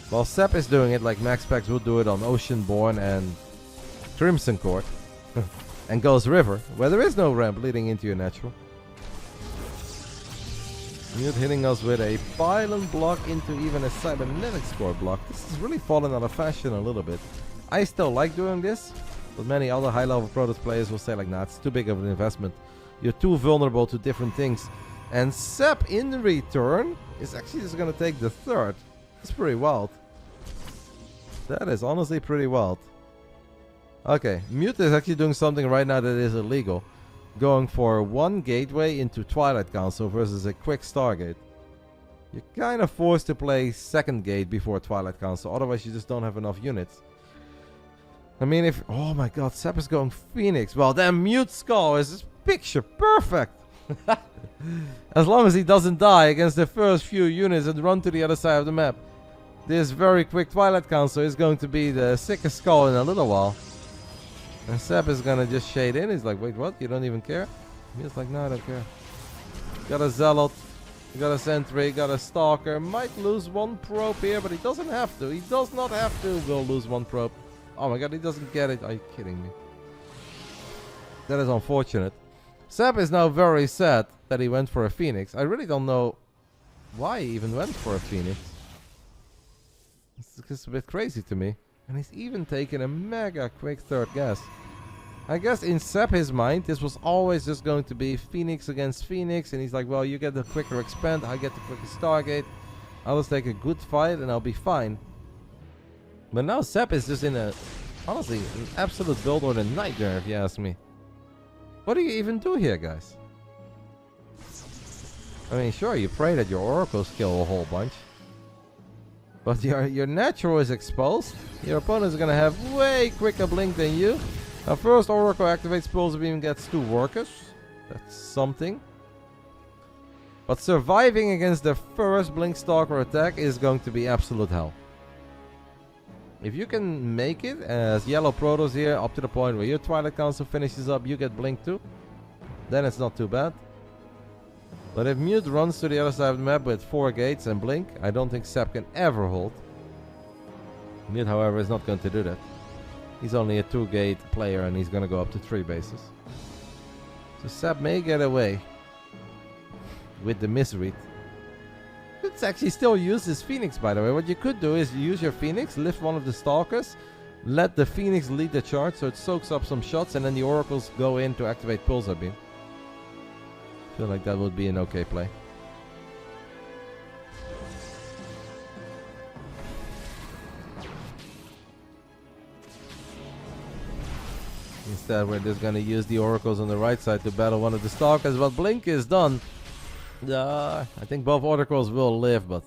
While Sep is doing it like max packs would do it on Oceanborn and Crimson Court. And Ghost River, where there is no ramp leading into your natural. Mute hitting us with a pylon block into even a cybernetic score block. This is really fallen out of fashion a little bit. I still like doing this, but many other high-level Protoss players will say like, nah, it's too big of an investment. You're too vulnerable to different things. And Sep in return is actually just going to take the 3rd. That's pretty wild. That is honestly pretty wild. Okay, Mute is actually doing something right now that is illegal. Going for 1 gateway into Twilight Council versus a quick Stargate. You're kind of forced to play 2nd gate before Twilight Council, otherwise you just don't have enough units. I mean, if... Oh my god, Sep is going Phoenix. Well, then Mute Skull is picture perfect. As long as he doesn't die against the first few units and run to the other side of the map. This very quick Twilight Council is going to be the sickest skull in a little while. And Sep is gonna just shade in. He's like, wait, what? You don't even care? He's like, no, I don't care. Got a Zealot, got a Sentry, got a Stalker. Might lose 1 probe here, but he doesn't have to. He does not have to. Will lose 1 probe. Oh my god, he doesn't get it. Are you kidding me? That is unfortunate. Seb is now very sad that he went for a Phoenix. I really don't know why he even went for a Phoenix. It's just a bit crazy to me. And he's even taken a mega quick third gas. I guess in Seb his mind, this was always just going to be Phoenix against Phoenix. And he's like, well, you get the quicker expand, I get the quicker Stargate. I'll just take a good fight and I'll be fine. But now Seb is just in a, honestly, an absolute build order nightmare if you ask me. What do you even do here, guys? I mean, sure, you pray that your oracles kill a whole bunch. But your natural is exposed. Your opponent is going to have way quicker blink than you. Now, first oracle activates Pulse Beam, gets 2 workers. That's something. But surviving against the first Blink Stalker attack is going to be absolute hell. If you can make it as yellow Protoss here up to the point where your Twilight Council finishes up, you get Blink too, then it's not too bad. But if Mute runs to the other side of the map with 4 gates and Blink, I don't think Seb can ever hold. Mute, however, is not going to do that. He's only a 2-gate player and he's going to go up to 3 bases. So Seb may get away with the misread. You could actually still use this Phoenix, by the way. What you could do is use your Phoenix, lift one of the Stalkers, let the Phoenix lead the charge so it soaks up some shots, and then the Oracles go in to activate Pulsar Beam. I feel like that would be an okay play. Instead, we're just gonna use the Oracles on the right side to battle one of the Stalkers, but Blink is done. I think both Oracles will live, but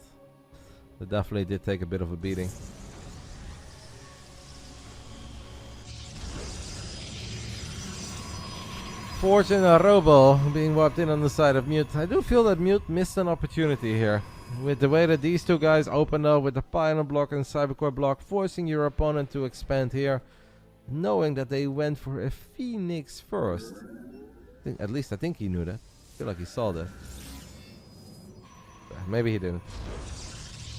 they definitely did take a bit of a beating. Fortune Robo being wiped in on the side of Mute. I do feel that Mute missed an opportunity here. With the way that these two guys opened up with the Pylon block and Cybercore block, forcing your opponent to expand here, knowing that they went for a Phoenix first. At least I think he knew that. I feel like he saw that. Maybe he didn't.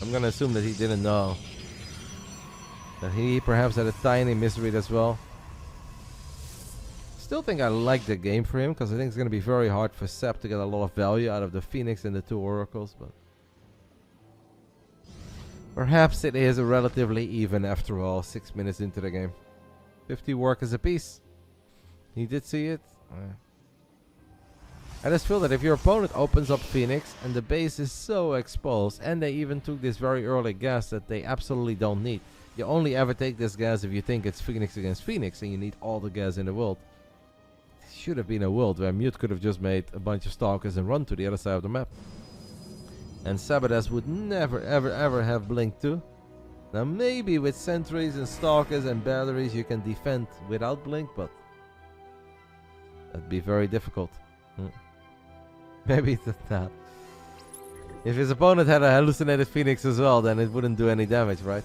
I'm gonna assume that he didn't know. That he perhaps had a tiny misread as well. Still think I like the game for him, because I think it's gonna be very hard for Seb to get a lot of value out of the Phoenix and the 2 Oracles, but perhaps it is a relatively even after all, 6 minutes into the game. 50 workers apiece. He did see it. I just feel that if your opponent opens up Phoenix and the base is so exposed, and they even took this very early gas that they absolutely don't need. You only ever take this gas if you think it's Phoenix against Phoenix and you need all the gas in the world. It should have been a world where Mute could have just made a bunch of Stalkers and run to the other side of the map. And sebesdes would never ever ever have Blink 2. Now maybe with sentries and Stalkers and batteries you can defend without Blink, but that'd be very difficult. Maybe it's not. If his opponent had a hallucinated Phoenix as well, then it wouldn't do any damage, right?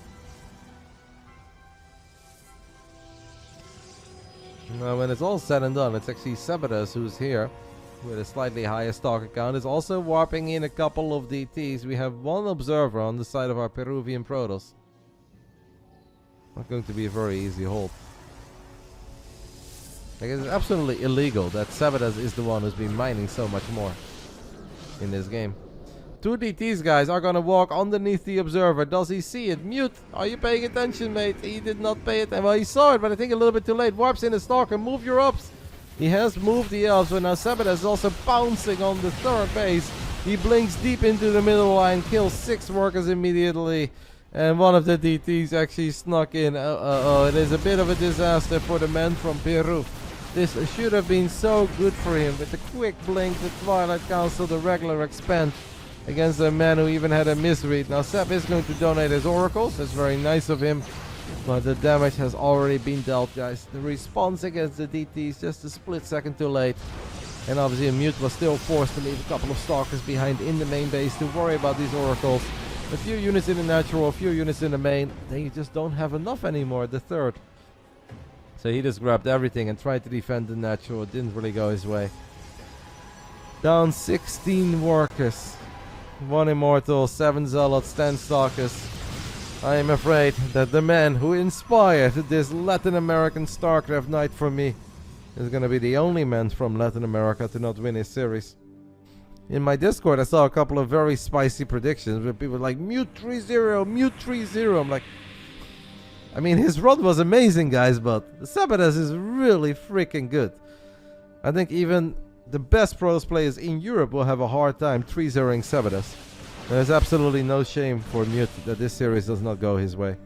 Now when it's all said and done, it's actually sebesdes who's here with a slightly higher Stalker count. Is also warping in a couple of DTs. We have 1 observer on the side of our Peruvian Protoss. Not going to be a very easy hold. Like, it's absolutely illegal that sebesdes is the one who's been mining so much more in this game. 2 DTs, guys, are gonna walk underneath the observer. Does he see it? Mute, are you paying attention, mate? He did not pay it. Well, he saw it, but I think a little bit too late. Warps in the Stalker. Move your ups. He has moved the elves, but now sebesdes is also pouncing on the 3rd base. He blinks deep into the middle line, kills 6 workers immediately. And one of the DTs actually snuck in. It is a bit of a disaster for the man from Peru. This should have been so good for him with the quick blink, the Twilight Council, the regular expand against a man who even had a misread. Now Seb is going to donate his oracles. That's very nice of him. But the damage has already been dealt, guys. The response against the DTs just a split second too late. And obviously Mute was still forced to leave a couple of Stalkers behind in the main base to worry about these oracles. A few units in the natural, a few units in the main. Then you just don't have enough anymore, the 3rd. So he just grabbed everything and tried to defend the natural. It didn't really go his way. Down 16 workers. 1 immortal, 7 zealots, 10 stalkers. I am afraid that the man who inspired this Latin American Starcraft night for me is going to be the only man from Latin America to not win his series. In my Discord, I saw a couple of very spicy predictions where people were like, Mute 3-0, Mute 3-0. I'm like, I mean, his run was amazing, guys, but sebesdes is really freaking good. I think even the best Protoss players in Europe will have a hard time 3-0ing sebesdes. There's absolutely no shame for Mute that this series does not go his way.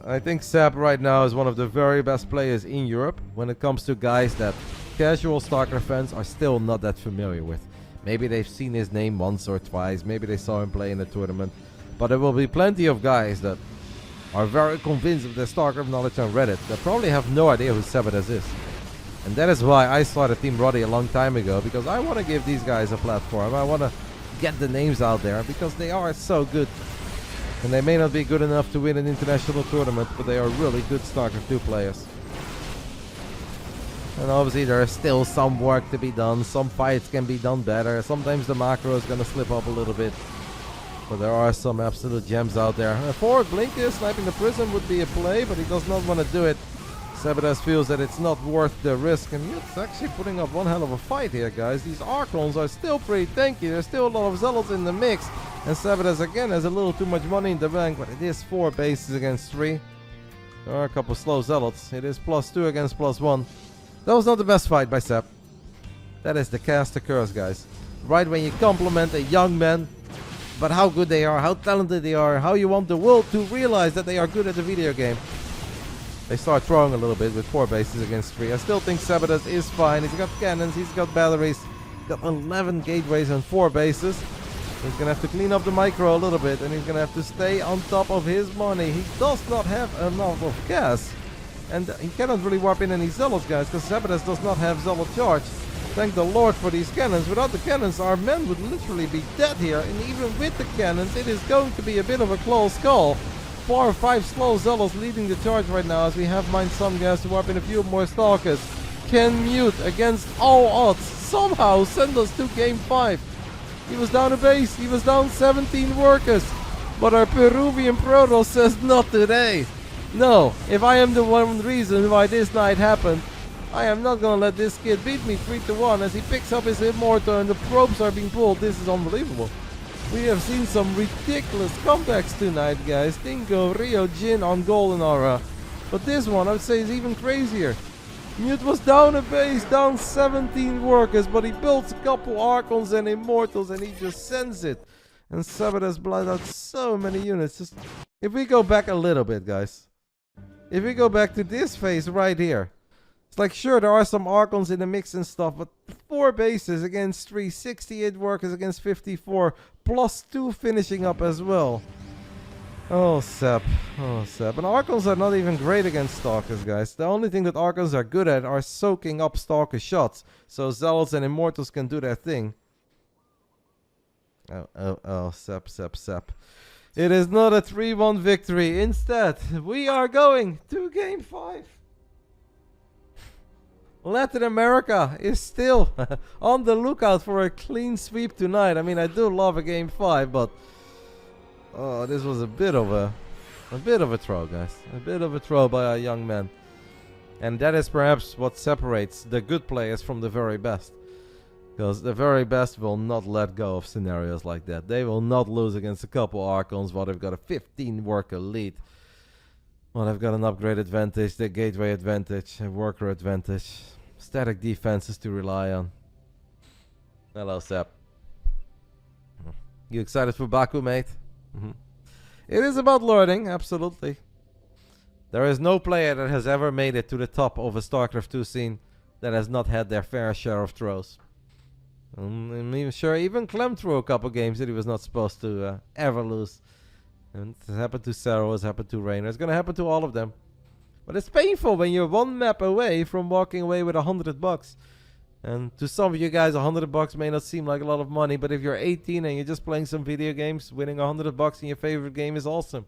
I think Seb right now is one of the very best players in Europe when it comes to guys that casual Starcraft fans are still not that familiar with. Maybe they've seen his name once or twice, maybe they saw him play in a tournament, but there will be plenty of guys that are very convinced of their Starcraft knowledge on Reddit that probably have no idea who sebesdes is. And that is why I started Team Roddy a long time ago, because I want to give these guys a platform. I want to get the names out there because they are so good. And they may not be good enough to win an international tournament, but they are really good Starcraft 2 players. And obviously there is still some work to be done. Some fights can be done better. Sometimes the macro is going to slip up a little bit. But there are some absolute gems out there. Forward Blinker sniping the prism would be a play, but he does not want to do it. sebesdes feels that it's not worth the risk. And it's actually putting up one hell of a fight here, guys. These Archons are still pretty tanky. There's still a lot of Zealots in the mix. And sebesdes again has a little too much money in the bank, but it is 4 bases against 3. There are a couple slow Zealots. It is +2 against +1. That was not the best fight by Seb. That is the caster curse, guys. Right when you compliment a young man about how good they are, how talented they are, how you want the world to realize that they are good at the video game, they start throwing a little bit with 4 bases against 3. I still think sebesdes is fine. He's got cannons, he's got batteries, he's got 11 gateways and 4 bases. He's gonna have to clean up the micro a little bit, and he's gonna have to stay on top of his money. He does not have enough of gas, and he cannot really warp in any Zealots, guys, because sebesdes does not have Zealot charge. Thank the Lord for these cannons. Without the cannons, our men would literally be dead here, and even with the cannons, it is going to be a bit of a close call. 4 or 5 slow Zealots leading the charge right now, as we have mined some guys to warp in a few more Stalkers. Can Mute, against all odds, somehow send us to game 5. He was down a base, he was down 17 workers, but our Peruvian Protoss says not today. No, if I am the one reason why this night happened, I am not gonna let this kid beat me 3-1 as he picks up his Immortal and the probes are being pulled. This is unbelievable. We have seen some ridiculous comebacks tonight, guys. Tinko, Rio, Jin on Golden Aura. But this one, I would say, is even crazier. Mute was down a base, down 17 workers, but he built a couple Archons and Immortals and he just sends it. And sebesdes bled out so many units. Just, if we go back a little bit, guys. If we go back to this phase right here. It's like, sure, there are some Archons in the mix and stuff, but 4 bases against 3, 68 workers against 54, +2 finishing up as well. Oh, Seb. Oh, Seb. And Archons are not even great against Stalkers, guys. The only thing that Archons are good at are soaking up Stalker shots. So Zealots and Immortals can do their thing. Oh, Seb. It is not a 3-1 victory. Instead, we are going to game 5. Latin America is still on the lookout for a clean sweep tonight. I mean, I do love a game 5, but oh, this was a bit of a throw, guys. A bit of a throw by a young man. And that is perhaps what separates the good players from the very best. Because the very best will not let go of scenarios like that. They will not lose against a couple Archons while they've got a 15 worker lead. Well, they've got an upgrade advantage, the gateway advantage, a worker advantage. Static defenses to rely on. Hello, Seb. You excited for Baku, mate? It is about learning, absolutely. There is no player that has ever made it to the top of a StarCraft 2 scene that has not had their fair share of throws. I'm even sure even Clem threw a couple games that he was not supposed to ever lose. And it happened to Sarah, it's happened to Rainer. It's going to happen to all of them. But it's painful when you're one map away from walking away with $100. And to some of you guys, $100 may not seem like a lot of money, but if you're 18 and you're just playing some video games, winning $100 in your favorite game is awesome.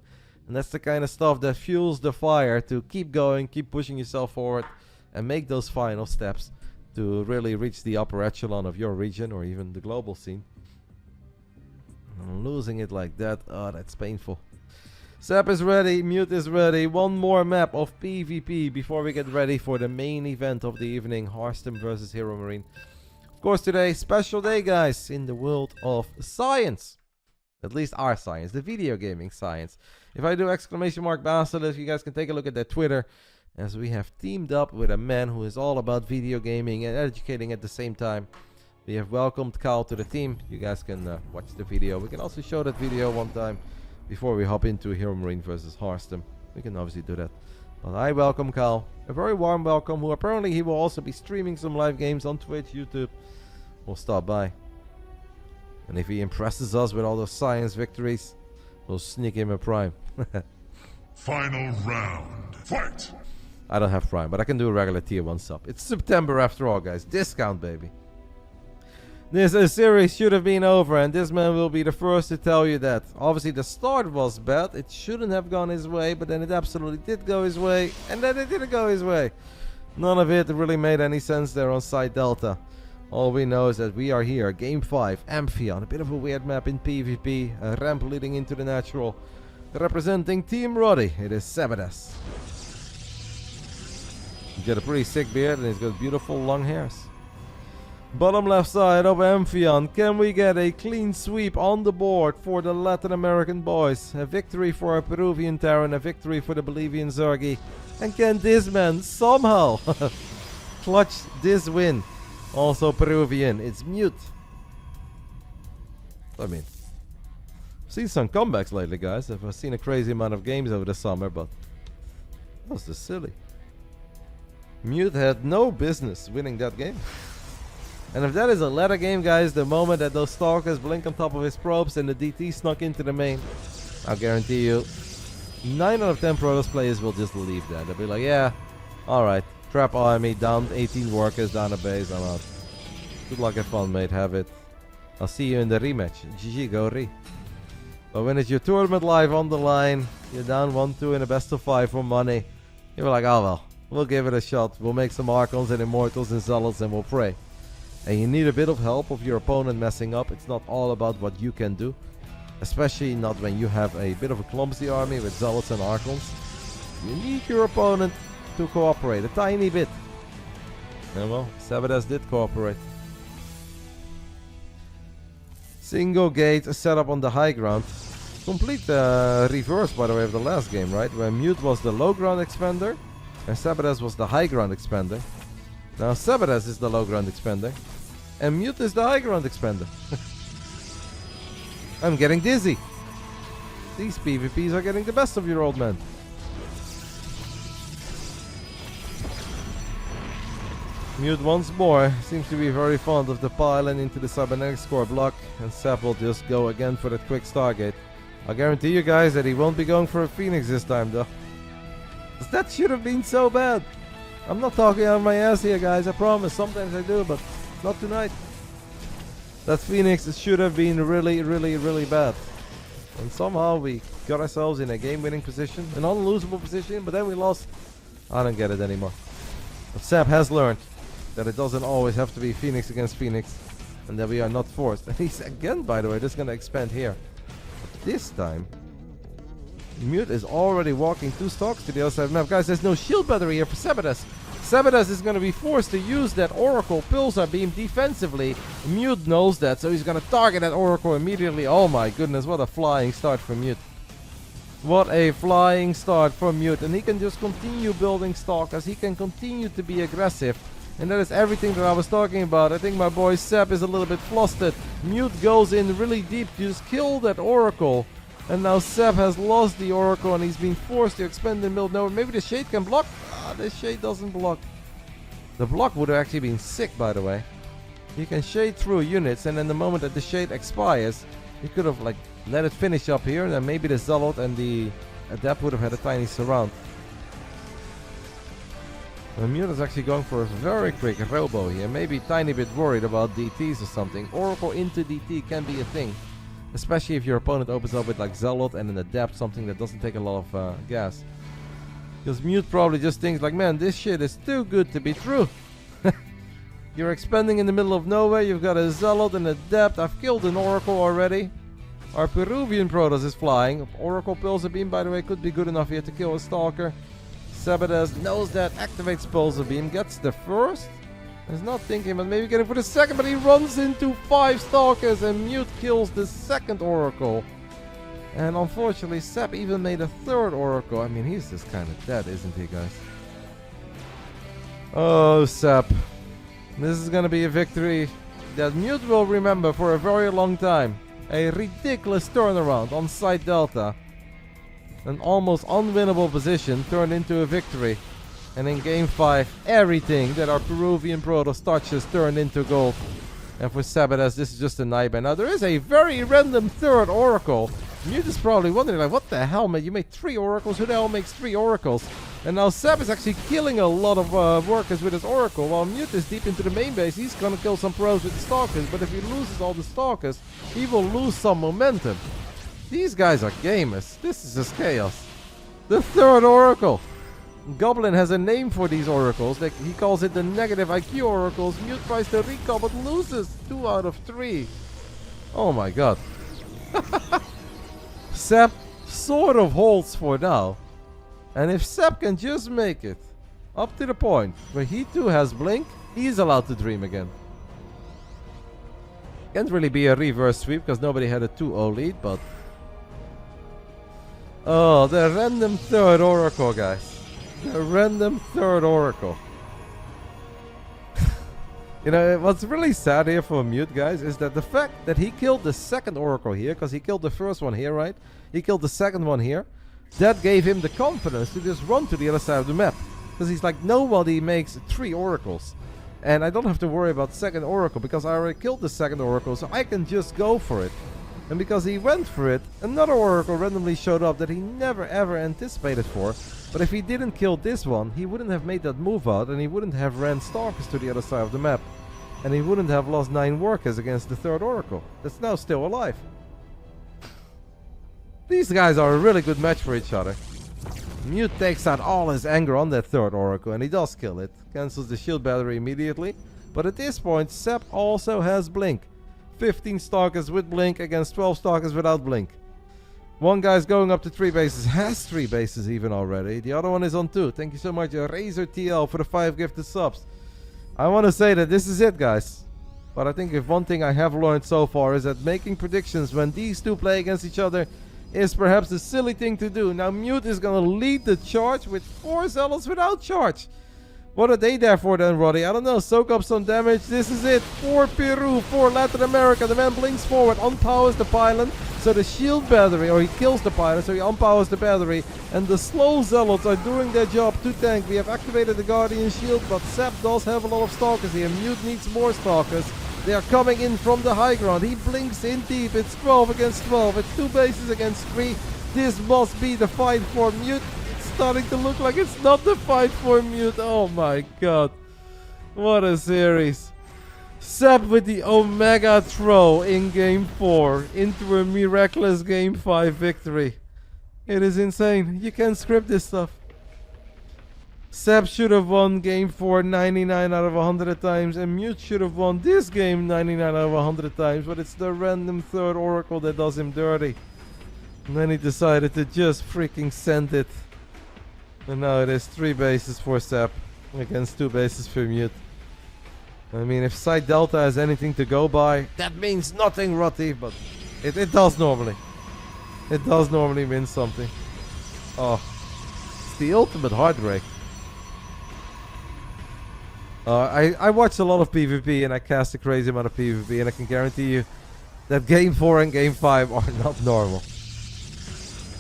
And that's the kind of stuff that fuels the fire to keep going, keep pushing yourself forward, and make those final steps to really reach the upper echelon of your region or even the global scene. And losing it like that, oh, that's painful. Seb is ready, Mute is ready. One more map of PvP before we get ready for the main event of the evening, RotterdaM versus Hero Marine. Of course today, special day guys, in the world of science. At least our science, the video gaming science. If I do exclamation mark Basilisk, you guys can take a look at their Twitter, as we have teamed up with a man who is all about video gaming and educating at the same time. We have welcomed Kyle to the team. You guys can watch the video. We can also show that video one time before we hop into Hero Marine versus RotterdaM. We can obviously do that. But I welcome Kyle. A very warm welcome, who apparently he will also be streaming some live games on Twitch, YouTube. We'll stop by. And if he impresses us with all those science victories, we'll sneak him a prime. Final round. Fight! I don't have prime, but I can do a regular tier 1 sub. It's September after all, guys. Discount, baby. This series should have been over, and this man will be the first to tell you that. Obviously, the start was bad. It shouldn't have gone his way, but then it absolutely did go his way, and then it didn't go his way. None of it really made any sense there on side Delta. All we know is that we are here, Game 5, Amphion, a bit of a weird map in PvP, a ramp leading into the natural. Representing Team Roddy, it is sebesdes. He's got a pretty sick beard and he's got beautiful long hairs. Bottom left side of Amphion, can we get a clean sweep on the board for the Latin American boys? A victory for our Peruvian Terran, a victory for the Bolivian Zergi. And can this man somehow clutch this win? Also Peruvian, it's Mute. I mean, I've seen some comebacks lately, guys. I've seen a crazy amount of games over the summer, but that was just silly. Mute had no business winning that game. And if that is a ladder game, guys, the moment that those stalkers blink on top of his probes and the DT snuck into the main, I'll guarantee you 9 out of 10 Protoss players will just leave that. They'll be like, yeah, alright, trap army, down 18 workers, down a base, I'm out. Good luck, have fun, mate, have it. I'll see you in the rematch. GG, go re. But when it's your tournament live on the line, you're down 1-2 in a best of 5 for money, you're like, oh well, we'll give it a shot. We'll make some Archons and Immortals and Zealots and we'll pray. And you need a bit of help of your opponent messing up. It's not all about what you can do. Especially not when you have a bit of a clumsy army with Zealots and Archons. You need your opponent to cooperate a tiny bit. And well, sebesdes did cooperate. Single gate set up on the high ground. Complete reverse, by the way, of the last game, right? Where Mute was the low ground expander and sebesdes was the high ground expander. Now sebesdes is the low ground expander and Mute is the high ground expander. I'm getting dizzy. These PvPs are getting the best of your old man. Mute once more seems to be very fond of the pylon into the cybernetics core block, and Seb will just go again for that quick Stargate. I'll guarantee you guys that he won't be going for a Phoenix this time though. That should have been so bad. I'm not talking out of my ass here, guys, I promise. Sometimes I do, but not tonight. That Phoenix should have been really, really, really bad. And somehow we got ourselves in a game-winning position, an unlosable position, but then we lost. I don't get it anymore. But Seb has learned that it doesn't always have to be Phoenix against Phoenix, and that we are not forced. And he's again, by the way, just gonna expand here. But this time, Mute is already walking 2 stalks to the other side of the map. Guys, there's no shield battery here for sebesdes. Sebesdes is going to be forced to use that Oracle Pulsar Beam defensively. Mute knows that, so he's going to target that Oracle immediately. Oh my goodness, what a flying start for Mute. What a flying start for Mute. And he can just continue building stalkers. He can continue to be aggressive. And that is everything that I was talking about. I think my boy Seb is a little bit flustered. Mute goes in really deep to just kill that Oracle. And now Seb has lost the Oracle and he's been forced to expand in the middle of nowhere. Maybe the Shade can block? Ah, the Shade doesn't block. The block would have actually been sick, by the way. You can Shade through units, and then the moment that the Shade expires, you could have like let it finish up here, and then maybe the Zealot and the Adept would have had a tiny surround. Mute is actually going for a very quick robo here. Maybe a tiny bit worried about DTs or something. Oracle into DT can be a thing. Especially if your opponent opens up with like Zealot and an Adept, something that doesn't take a lot of gas. Because Mute probably just thinks like, man, this shit is too good to be true. You're expanding in the middle of nowhere, you've got a Zealot and an Adept, I've killed an Oracle already. Our Peruvian Protoss is flying. Oracle Pulsar Beam, by the way, could be good enough here to kill a Stalker. Sebesdes knows that, activates Pulsar Beam, gets the first. He's not thinking about maybe getting for the second, but he runs into 5 Stalkers and Mute kills the second Oracle. And unfortunately, Seb even made a third Oracle. I mean, he's just kind of dead, isn't he, guys? Oh, Seb. This is gonna be a victory that Mute will remember for a very long time. A ridiculous turnaround on side Delta. An almost unwinnable position turned into a victory. And in game 5, everything that our Peruvian Protoss touches turned into gold. And for Sebesdes, this is just a nightmare. Now, there is a very random third Oracle. Mute is probably wondering, like, what the hell, man? You made 3 Oracles? Who the hell makes 3 Oracles? And now Seb is actually killing a lot of workers with his Oracle. While Mute is deep into the main base, he's gonna kill some pros with the Stalkers. But if he loses all the Stalkers, he will lose some momentum. These guys are gamers. This is just chaos. The third Oracle. Goblin has a name for these Oracles. Like, he calls it the negative IQ Oracles. Mute tries to recall but loses 2 out of 3. Oh my god. Seb sort of holds for now. And if Seb can just make it up to the point where he too has Blink, he's allowed to dream again. Can't really be a reverse sweep because nobody had a 2-0 lead, but... Oh, the random third Oracle, guys. The random third Oracle. You know, what's really sad here for Mute, guys, is that the fact that he killed the second Oracle here, because he killed the first one here, right? He killed the second one here. That gave him the confidence to just run to the other side of the map. Because he's like, nobody makes 3 Oracles. And I don't have to worry about second Oracle, because I already killed the second Oracle, so I can just go for it. And because he went for it, another Oracle randomly showed up that he never ever anticipated for. But if he didn't kill this one, he wouldn't have made that move out, and he wouldn't have ran Stalkers to the other side of the map. And he wouldn't have lost 9 workers against the third Oracle. That's now still alive. These guys are a really good match for each other. Mute takes out all his anger on that third Oracle, and he does kill it. Cancels the shield battery immediately. But at this point, Seb also has Blink. 15 Stalkers with Blink against 12 Stalkers without Blink. One guy's going up to 3 bases, has 3 bases even already. The other one is on 2. Thank you so much, Razor TL, for the 5 gifted subs. I want to say that this is it, guys. But I think if one thing I have learned so far is that making predictions when these two play against each other is perhaps the silly thing to do. Now Mute is going to lead the charge with 4 Zealots without charge. What are they there for then, Roddy? I don't know. Soak up some damage. This is it. For Peru, for Latin America. The man blinks forward, unpowers the pylon. So the shield battery, or he kills the pylon, so he unpowers the battery. And the slow Zealots are doing their job to tank. We have activated the Guardian shield, but Seb does have a lot of Stalkers here. Mute needs more Stalkers. They are coming in from the high ground. He blinks in deep. It's 12 against 12. It's 2 bases against 3. This must be the fight for Mute. It's starting to look like it's not the fight for Mute. Oh my god. What a series. Seb with the Omega throw in game 4 into a miraculous game 5 victory. It is insane. You can't script this stuff. Seb should have won game 4 99 out of 100 times, and Mute should have won this game 99 out of 100 times, but it's the random third Oracle that does him dirty. And then he decided to just freaking send it. And now it is 3 bases for Seb against 2 bases for Mute. I mean, if Side Delta has anything to go by, that means nothing, Rotty, but it does normally. It does normally mean something. Oh, it's the ultimate heartbreak. I watch a lot of PvP and I cast a crazy amount of PvP, and I can guarantee you that game 4 and game 5 are not normal.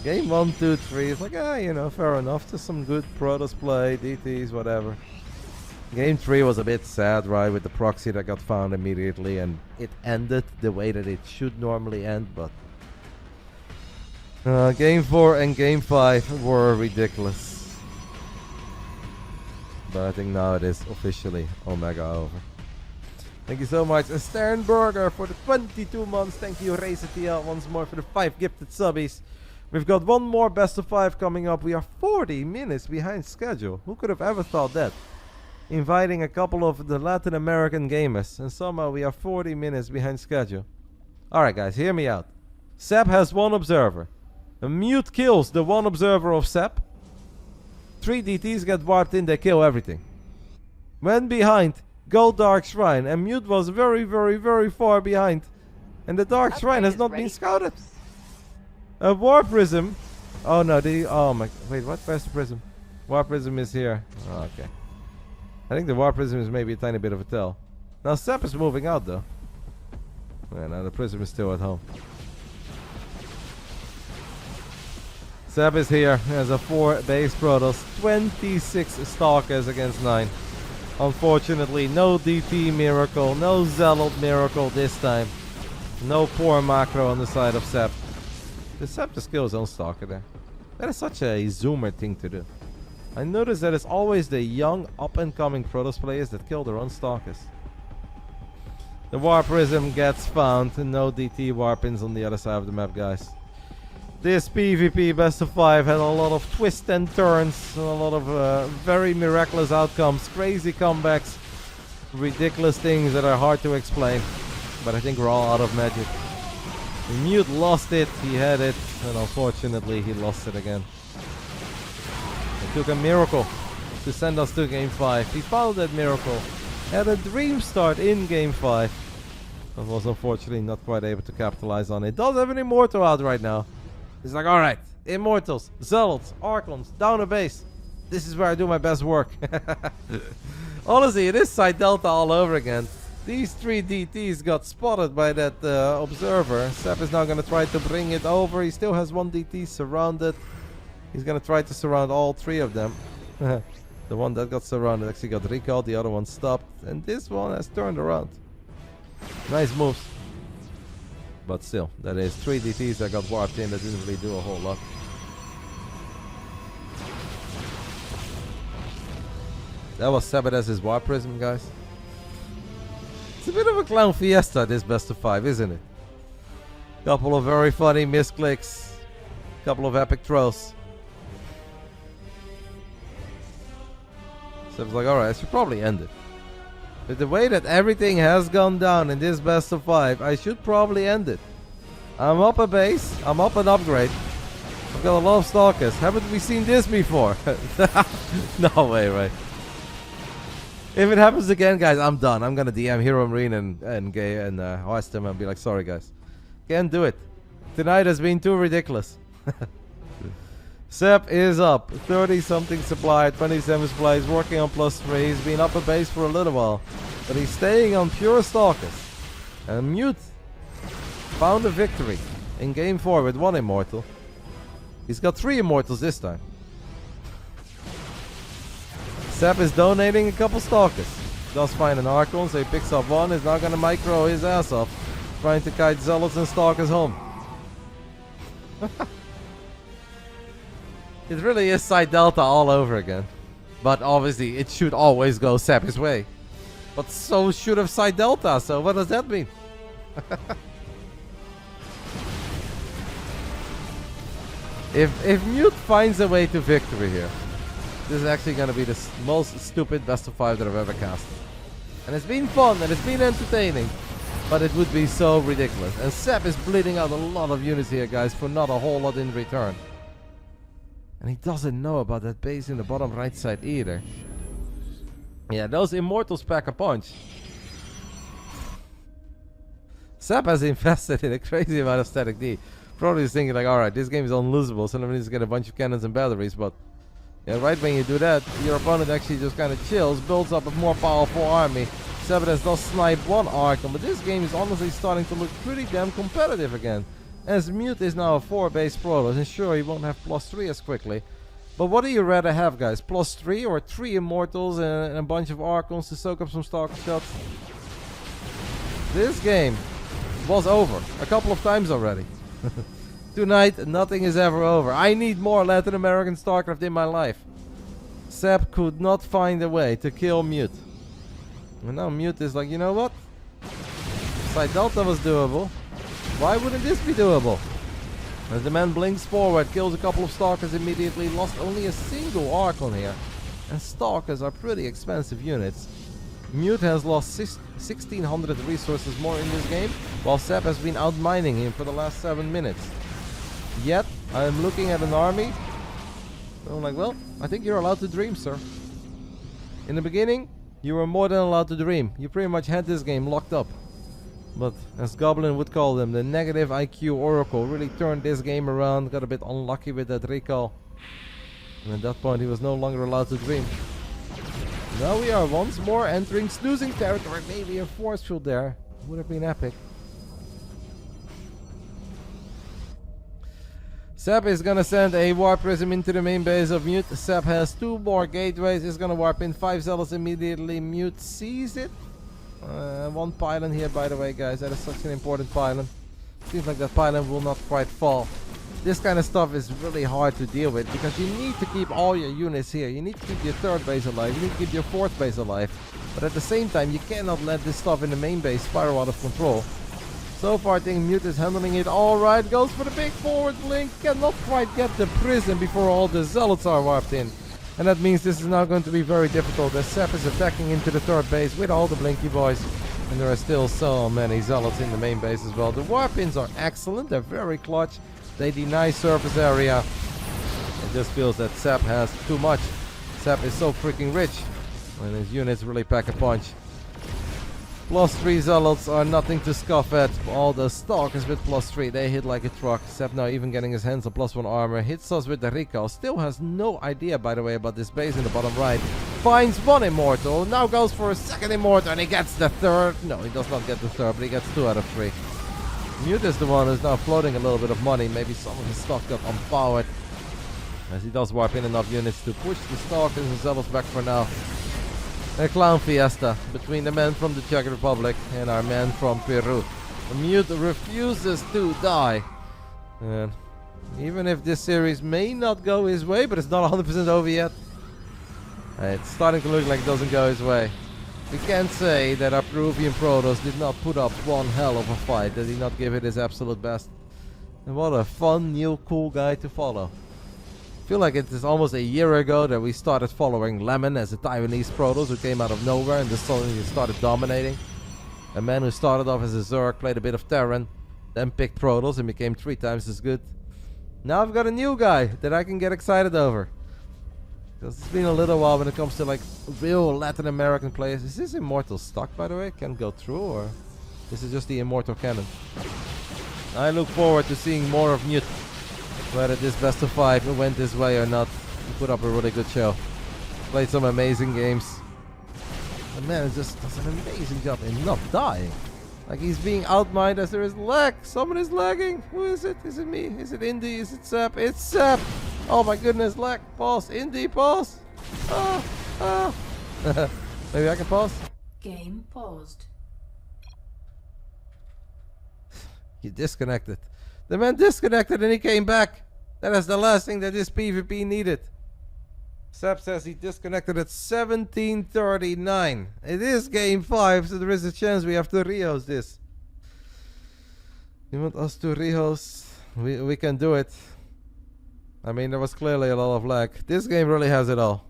Game 1, 2, 3 is like, you know, fair enough. Just some good Protoss play, DTs, whatever. Game 3 was a bit sad, right, with the proxy that got found immediately, and it ended the way that it should normally end, but... Game 4 and Game 5 were ridiculous. But I think now it is officially Omega over. Thank you so much, Sternberger, for the 22 months. Thank you, Razor TL, once more for the 5 gifted subbies. We've got one more best of 5 coming up. We are 40 minutes behind schedule. Who could have ever thought that? Inviting a couple of the Latin American gamers, and somehow we are 40 minutes behind schedule. Alright guys, hear me out. Seb has one observer. A Mute kills the one observer of Seb. 3 DTs get warped in, they kill everything. When behind, go Dark Shrine, and Mute was very, very, very far behind. And the Dark Shrine has not been scouted. A War Prism. Oh no, oh my, wait, what? Where's the Prism? War Prism is here. Oh, okay. I think the War Prism is maybe a tiny bit of a tell. Now Sep is moving out though. Yeah, now the Prism is still at home. Seb is here. There's a 4 base Protoss. 26 Stalkers against 9. Unfortunately, no DT miracle. No Zealot miracle this time. No poor macro on the side of Seb. The Seb just kills his own Stalker there. That is such a zoomer thing to do. I notice that it's always the young up-and-coming Protoss players that kill their own Stalkers. The War Prism gets found. No DT Warpins on the other side of the map, guys. This PvP best of 5 had a lot of twists and turns, and a lot of very miraculous outcomes, crazy comebacks, ridiculous things that are hard to explain. But I think we're all out of magic. Mute lost it, he had it, and unfortunately he lost it again. It took a miracle to send us to game 5. He found that miracle, had a dream start in game 5, but was unfortunately not quite able to capitalize on it. Does have an Immortal out right now. He's like, alright, Immortals, Zealots, Archons, down a base. This is where I do my best work. Honestly, it is side delta all over again. These 3 DTs got spotted by that observer. Sep is now going to try to bring it over. He still has 1 DT surrounded. He's going to try to surround all 3 of them. The one that got surrounded actually got recalled. The other one stopped. And this one has turned around. Nice moves. But still, that is 3 DTs that got warped in that didn't really do a whole lot. That was sebesdes War Prism, guys. It's a bit of a clown fiesta, this best of 5, isn't it? Couple of very funny misclicks. Couple of epic throws. So I was like, alright, I should probably end it. With the way that everything has gone down in this best of 5, I should probably end it. I'm up a base. I'm up an upgrade. I've got a lot of Stalkers. Haven't we seen this before? No way, right? If it happens again, guys, I'm done. I'm gonna DM Hero Marine and Gay and hoist him and be like, sorry, guys. Can't do it. Tonight has been too ridiculous. Sep is up. 30-something supply, 27 supply. He's working on +3. He's been up a base for a little while. But he's staying on pure Stalkers. And Mute found a victory in game 4 with 1 Immortal. He's got 3 Immortals this time. Sep is donating a couple Stalkers. Does find an Archon, so he picks up 1. Is now going to micro his ass off. Trying to kite Zealots and Stalkers home. It really is side delta all over again. But obviously it should always go Sep's way. But so should have side delta, so what does that mean? If Mute finds a way to victory here, this is actually going to be the most stupid best of 5 that I've ever cast. And it's been fun and it's been entertaining, but it would be so ridiculous. And Sep is bleeding out a lot of units here, guys, for not a whole lot in return. And he doesn't know about that base in the bottom right side either. Yeah, those Immortals pack a punch. Sep has invested in a crazy amount of static D. Probably is thinking like, alright, this game is unlosable, so let me just get a bunch of cannons and batteries. But yeah, right when you do that, your opponent actually just kind of chills, builds up a more powerful army. sebesdes does snipe 1 Archon, but this game is honestly starting to look pretty damn competitive again. As Mute is now a 4 base Protoss, and sure, he won't have +3 as quickly. But what do you rather have, guys? +3 or 3 Immortals and a bunch of Archons to soak up some Stalker shots? This game was over a couple of times already. Tonight, nothing is ever over. I need more Latin American Starcraft in my life. Sep could not find a way to kill Mute. And now Mute is like, you know what? Side Delta was doable. Why wouldn't this be doable? As the man blinks forward, kills a couple of Stalkers immediately, lost only a single Archon here. And Stalkers are pretty expensive units. Mute has lost 1600 resources more in this game, while Seb has been outmining him for the last 7 minutes. Yet, I'm looking at an army. I'm like, well, I think you're allowed to dream, sir. In the beginning, you were more than allowed to dream. You pretty much had this game locked up. But, as Goblin would call them, the negative IQ Oracle really turned this game around, got a bit unlucky with that recall. And at that point, he was no longer allowed to dream. Now we are once more entering snoozing territory. Maybe a force field there. Would have been epic. Seb is gonna send a warp prism into the main base of Mute. Seb has 2 more gateways. He's gonna warp in 5 zealots immediately. Mute sees it. 1 pylon here, by the way, guys. That is such an important pylon. Seems like that pylon will not quite fall. This kind of stuff is really hard to deal with because you need to keep all your units here. You need to keep your 3rd base alive. You need to keep your 4th base alive. But at the same time, you cannot let this stuff in the main base spiral out of control. So far, I think Mute is handling it all right. Goes for the big forward blink. Cannot quite get the prison before all the zealots are warped in. And that means this is now going to be very difficult as Sep is attacking into the 3rd base with all the blinky boys. And there are still so many zealots in the main base as well. The warp ins are excellent. They're very clutch. They deny surface area. It just feels that Sep has too much. Sep is so freaking rich. And his units really pack a punch. +3 zealots are nothing to scoff at. All the stalkers with +3, they hit like a truck. Sep now even getting his hands on +1 armor. Hits us with the recall. Still has no idea, by the way, about this base in the bottom right. Finds 1 immortal. Now goes for a 2nd immortal and he gets the 3rd. No, he does not get the 3rd, but he gets 2 out of 3. Mute is the one who's now floating a little bit of money. Maybe some of his stock got unpowered. As he does warp in enough units to push the stalkers and zealots back for now. A clown fiesta between the men from the Czech Republic and our men from Peru. Mute refuses to die. And even if this series may not go his way, but it's not 100% over yet. It's starting to look like it doesn't go his way. We can't say that our Peruvian Protoss did not put up one hell of a fight, that he not give it his absolute best. And what a fun, new, cool guy to follow. I feel like it is almost a year ago that we started following Lemon as a Taiwanese Protoss who came out of nowhere and just suddenly started dominating. A man who started off as a Zerg, played a bit of Terran, then picked Protoss and became 3 times as good. Now I've got a new guy that I can get excited over. Because it's been a little while when it comes to like real Latin American players. Is this Immortal stuck, by the way? Can go through, or this is just the Immortal cannon? I look forward to seeing more of Mute. Whether this best of 5 went this way or not. He put up a really good show. Played some amazing games. The man just does an amazing job in not dying. Like he's being outmined as there is lag. Someone is lagging. Who is it? Is it me? Is it Indy? Is it Sep? It's Sep! Oh my goodness, lag. Pause. Indy, pause. Maybe I can pause? Game paused. He disconnected. The man disconnected and he came back. That is the last thing that this PvP needed. Sep says he disconnected at 17:39. It is game 5, so there is a chance we have to rehost this. You want us to rehost? We can do it. I mean, there was clearly a lot of lag. This game really has it all.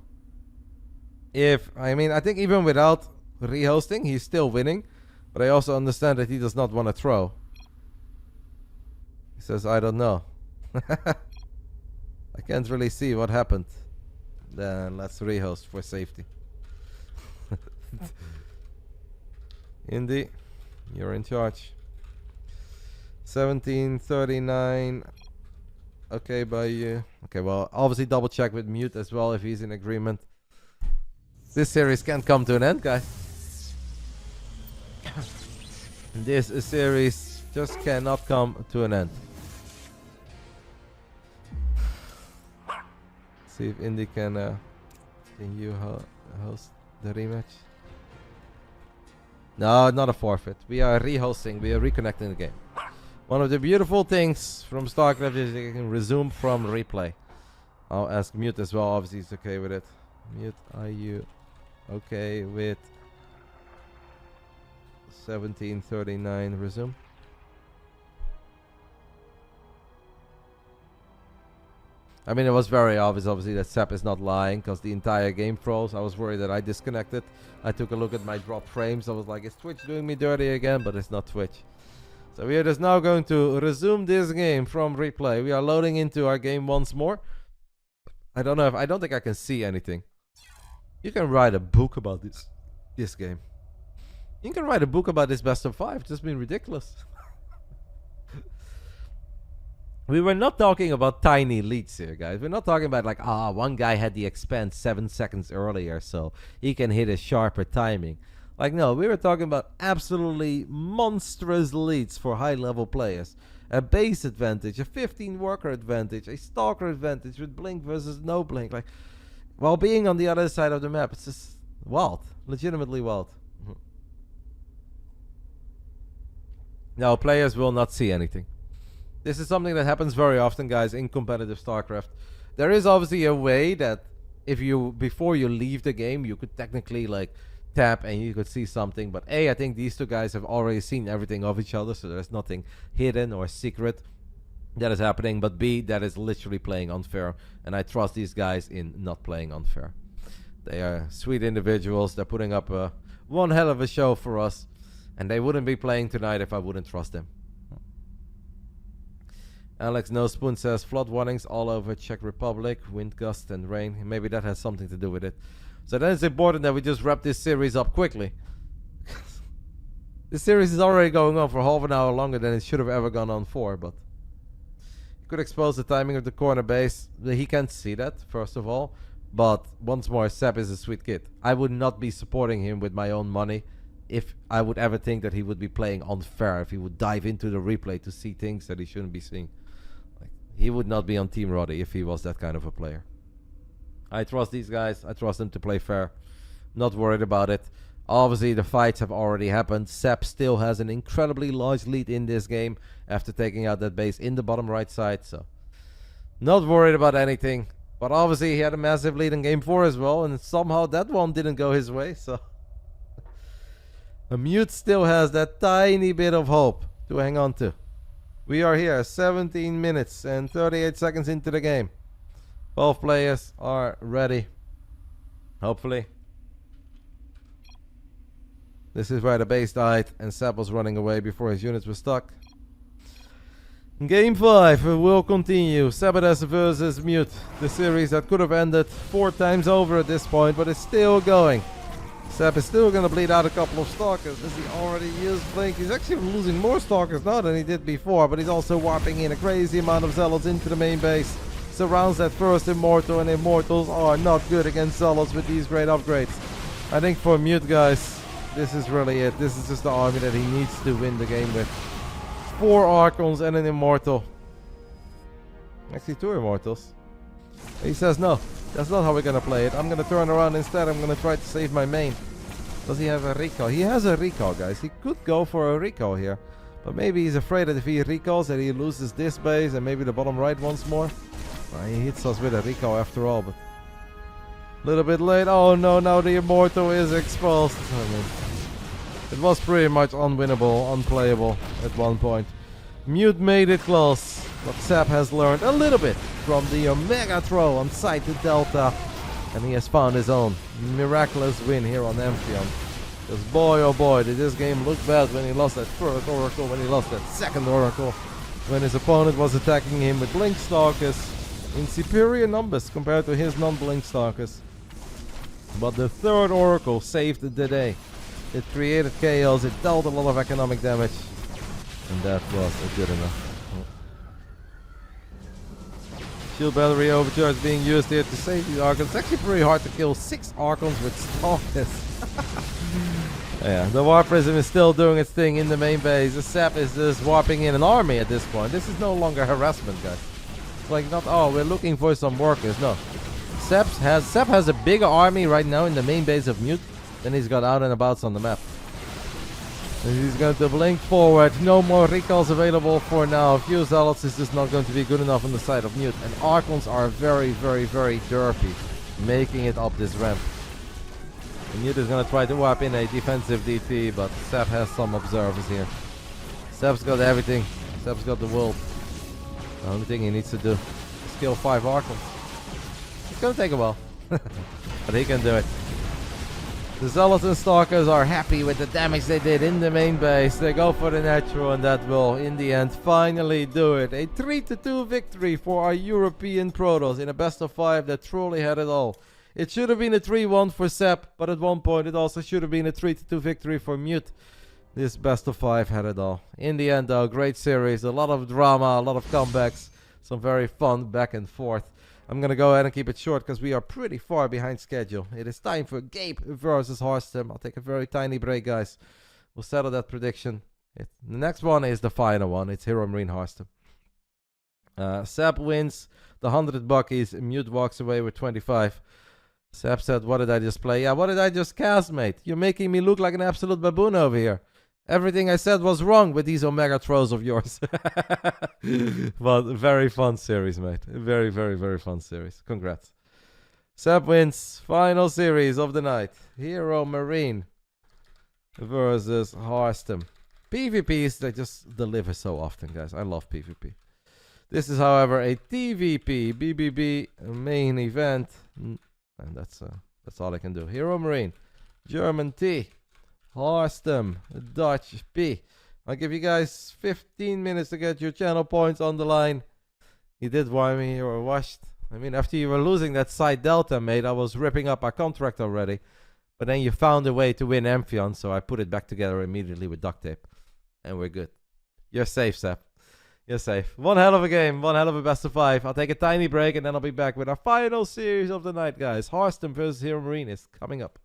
I think even without rehosting, he's still winning. But I also understand that he does not want to throw. He says, I don't know. I can't really see what happened. Then let's rehost for safety. Indy, you're in charge. 17:39. Okay, by you. Okay, well, obviously double check with Mute as well if he's in agreement. This series can't come to an end, guys. This series just cannot come to an end. See if Indy can you host the rematch? No, not a forfeit. We are rehosting. We are reconnecting the game. One of the beautiful things from Starcraft is you can resume from replay. I'll ask Mute as well. Obviously, he's okay with it. Mute, are you okay with 17:39 resume? I mean, it was very obvious, obviously, that Sep is not lying because the entire game froze. I was worried that I disconnected. I took a look at my drop frames. I was like, is Twitch doing me dirty again? But it's not Twitch. So we are just now going to resume this game from replay. We are loading into our game once more. I don't know if... I don't think I can see anything. You can write a book about this game. You can write a book about this best of 5. It's just been ridiculous. We were not talking about tiny leads here, guys. We're not talking about like, one guy had the expand 7 seconds earlier, so he can hit a sharper timing. Like, no, we were talking about absolutely monstrous leads for high-level players. A base advantage, a 15 worker advantage, a stalker advantage with blink versus no blink. Like, while being on the other side of the map, it's just wild. Legitimately wild. Now, players will not see anything. This is something that happens very often, guys, in competitive StarCraft. There is obviously a way that if you, before you leave the game, you could technically like tap and you could see something. But A, I think these two guys have already seen everything of each other, so there's nothing hidden or secret that is happening. But B, that is literally playing unfair. And I trust these guys in not playing unfair. They are sweet individuals. They're putting up one hell of a show for us. And they wouldn't be playing tonight if I wouldn't trust them. Alex No Spoon says flood warnings all over Czech Republic, wind gust and rain. Maybe that has something to do with it. So then it's important that we just wrap this series up quickly. This series is already going on for half an hour longer than it should have ever gone on for, but you could expose the timing of the corner base. He can't see that, first of all. But once more, Sep is a sweet kid. I would not be supporting him with my own money if I would ever think that he would be playing unfair, if he would dive into the replay to see things that he shouldn't be seeing. He would not be on Team Roddy if he was that kind of a player. I trust these guys. I trust them to play fair. Not worried about it. Obviously, the fights have already happened. Sep still has an incredibly large lead in this game after taking out that base in the bottom right side. So, not worried about anything. But obviously, he had a massive lead in Game 4 as well. And somehow that one didn't go his way. So, a Mute still has that tiny bit of hope to hang on to. We are here 17 minutes and 38 seconds into the game. Both players are ready. Hopefully. This is where the base died and Sep was running away before his units were stuck. Game 5 will continue. Sebesdes versus Mute. The series that could have ended 4 times over at this point, but it's still going. Sep is still going to bleed out a couple of Stalkers. Does he already use Blink? He's actually losing more Stalkers now than he did before, but he's also warping in a crazy amount of Zealots into the main base. Surrounds that first Immortal, and Immortals are not good against Zealots with these great upgrades. I think for Mute, guys, this is really it. This is just the army that he needs to win the game with. 4 Archons and an Immortal. Actually 2 Immortals. He says no. That's not how we're gonna play it. I'm gonna turn around instead. I'm gonna try to save my main. Does he have a recall? He has a recall, guys. He could go for a recall here. But maybe he's afraid that if he recalls that he loses this base and maybe the bottom right once more. He hits us with a recall after all, but a little bit late. Oh no, now the Immortal is exposed. I mean, it was pretty much unwinnable, unplayable at one point. Mute made it close, but Sep has learned a little bit from the Omega throw on side to Delta, and he has found his own miraculous win here on Amphion. Because boy oh boy, did this game look bad when he lost that first Oracle, when he lost that second Oracle, when his opponent was attacking him with Blink Stalkers in superior numbers compared to his non-Blink Stalkers. But the third Oracle saved the day. It created chaos, it dealt a lot of economic damage. And that was good enough. Shield battery overcharge being used here to save these Archons. It's actually pretty hard to kill 6 Archons with Stalkers. Yeah, the Warp Prism is still doing its thing in the main base. The Sep is just warping in an army at this point. This is no longer harassment, guys. It's like not, oh, we're looking for some workers. No. Sep has a bigger army right now in the main base of Mute than he's got out and abouts on the map. And he's going to blink forward. No more recalls available for now. Few Zealots is just not going to be good enough on the side of Mute. And Archons are very, very, very derpy, making it up this ramp. And Mute is going to try to warp in a defensive DT, but Sep has some observers here. Sep's got everything. Sep's got the world. The only thing he needs to do is kill 5 Archons. It's gonna take a while. But he can do it. The Zealots and Stalkers are happy with the damage they did in the main base. They go for the natural, and that will, in the end, finally do it. A 3-2 victory for our European Protoss in a best of 5 that truly had it all. It should have been a 3-1 for Sep, but at one point it also should have been a 3-2 victory for Mute. This best of 5 had it all. In the end, though, great series. A lot of drama, a lot of comebacks. Some very fun back and forth. I'm going to go ahead and keep it short because we are pretty far behind schedule. It is time for Gabe versus HarStem. I'll take a very tiny break, guys. We'll settle that prediction. The next one is the final one. It's Hero Marine HarStem. Seb wins the 100 buckies. Mute walks away with 25. Seb said, what did I just play? Yeah, what did I just cast, mate? You're making me look like an absolute baboon over here. Everything I said was wrong with these Omega throws of yours. But very fun series, mate. Very, very, very fun series. Congrats. Seb wins. Final series of the night. Hero Marine versus HarStem. PvPs, they just deliver so often, guys. I love PvP. This is, however, a TVP. BBB main event. And that's all I can do. Hero Marine. German T. HarStem, Dutch P. I'll give you guys 15 minutes to get your channel points on the line. You did why me you were washed. I mean, after you were losing that side delta, mate, I was ripping up our contract already. But then you found a way to win Amphion, so I put it back together immediately with duct tape. And we're good. You're safe, Sep. You're safe. One hell of a game, one hell of a best of 5. I'll take a tiny break and then I'll be back with our final series of the night, guys. HarStem versus Hero Marine is coming up.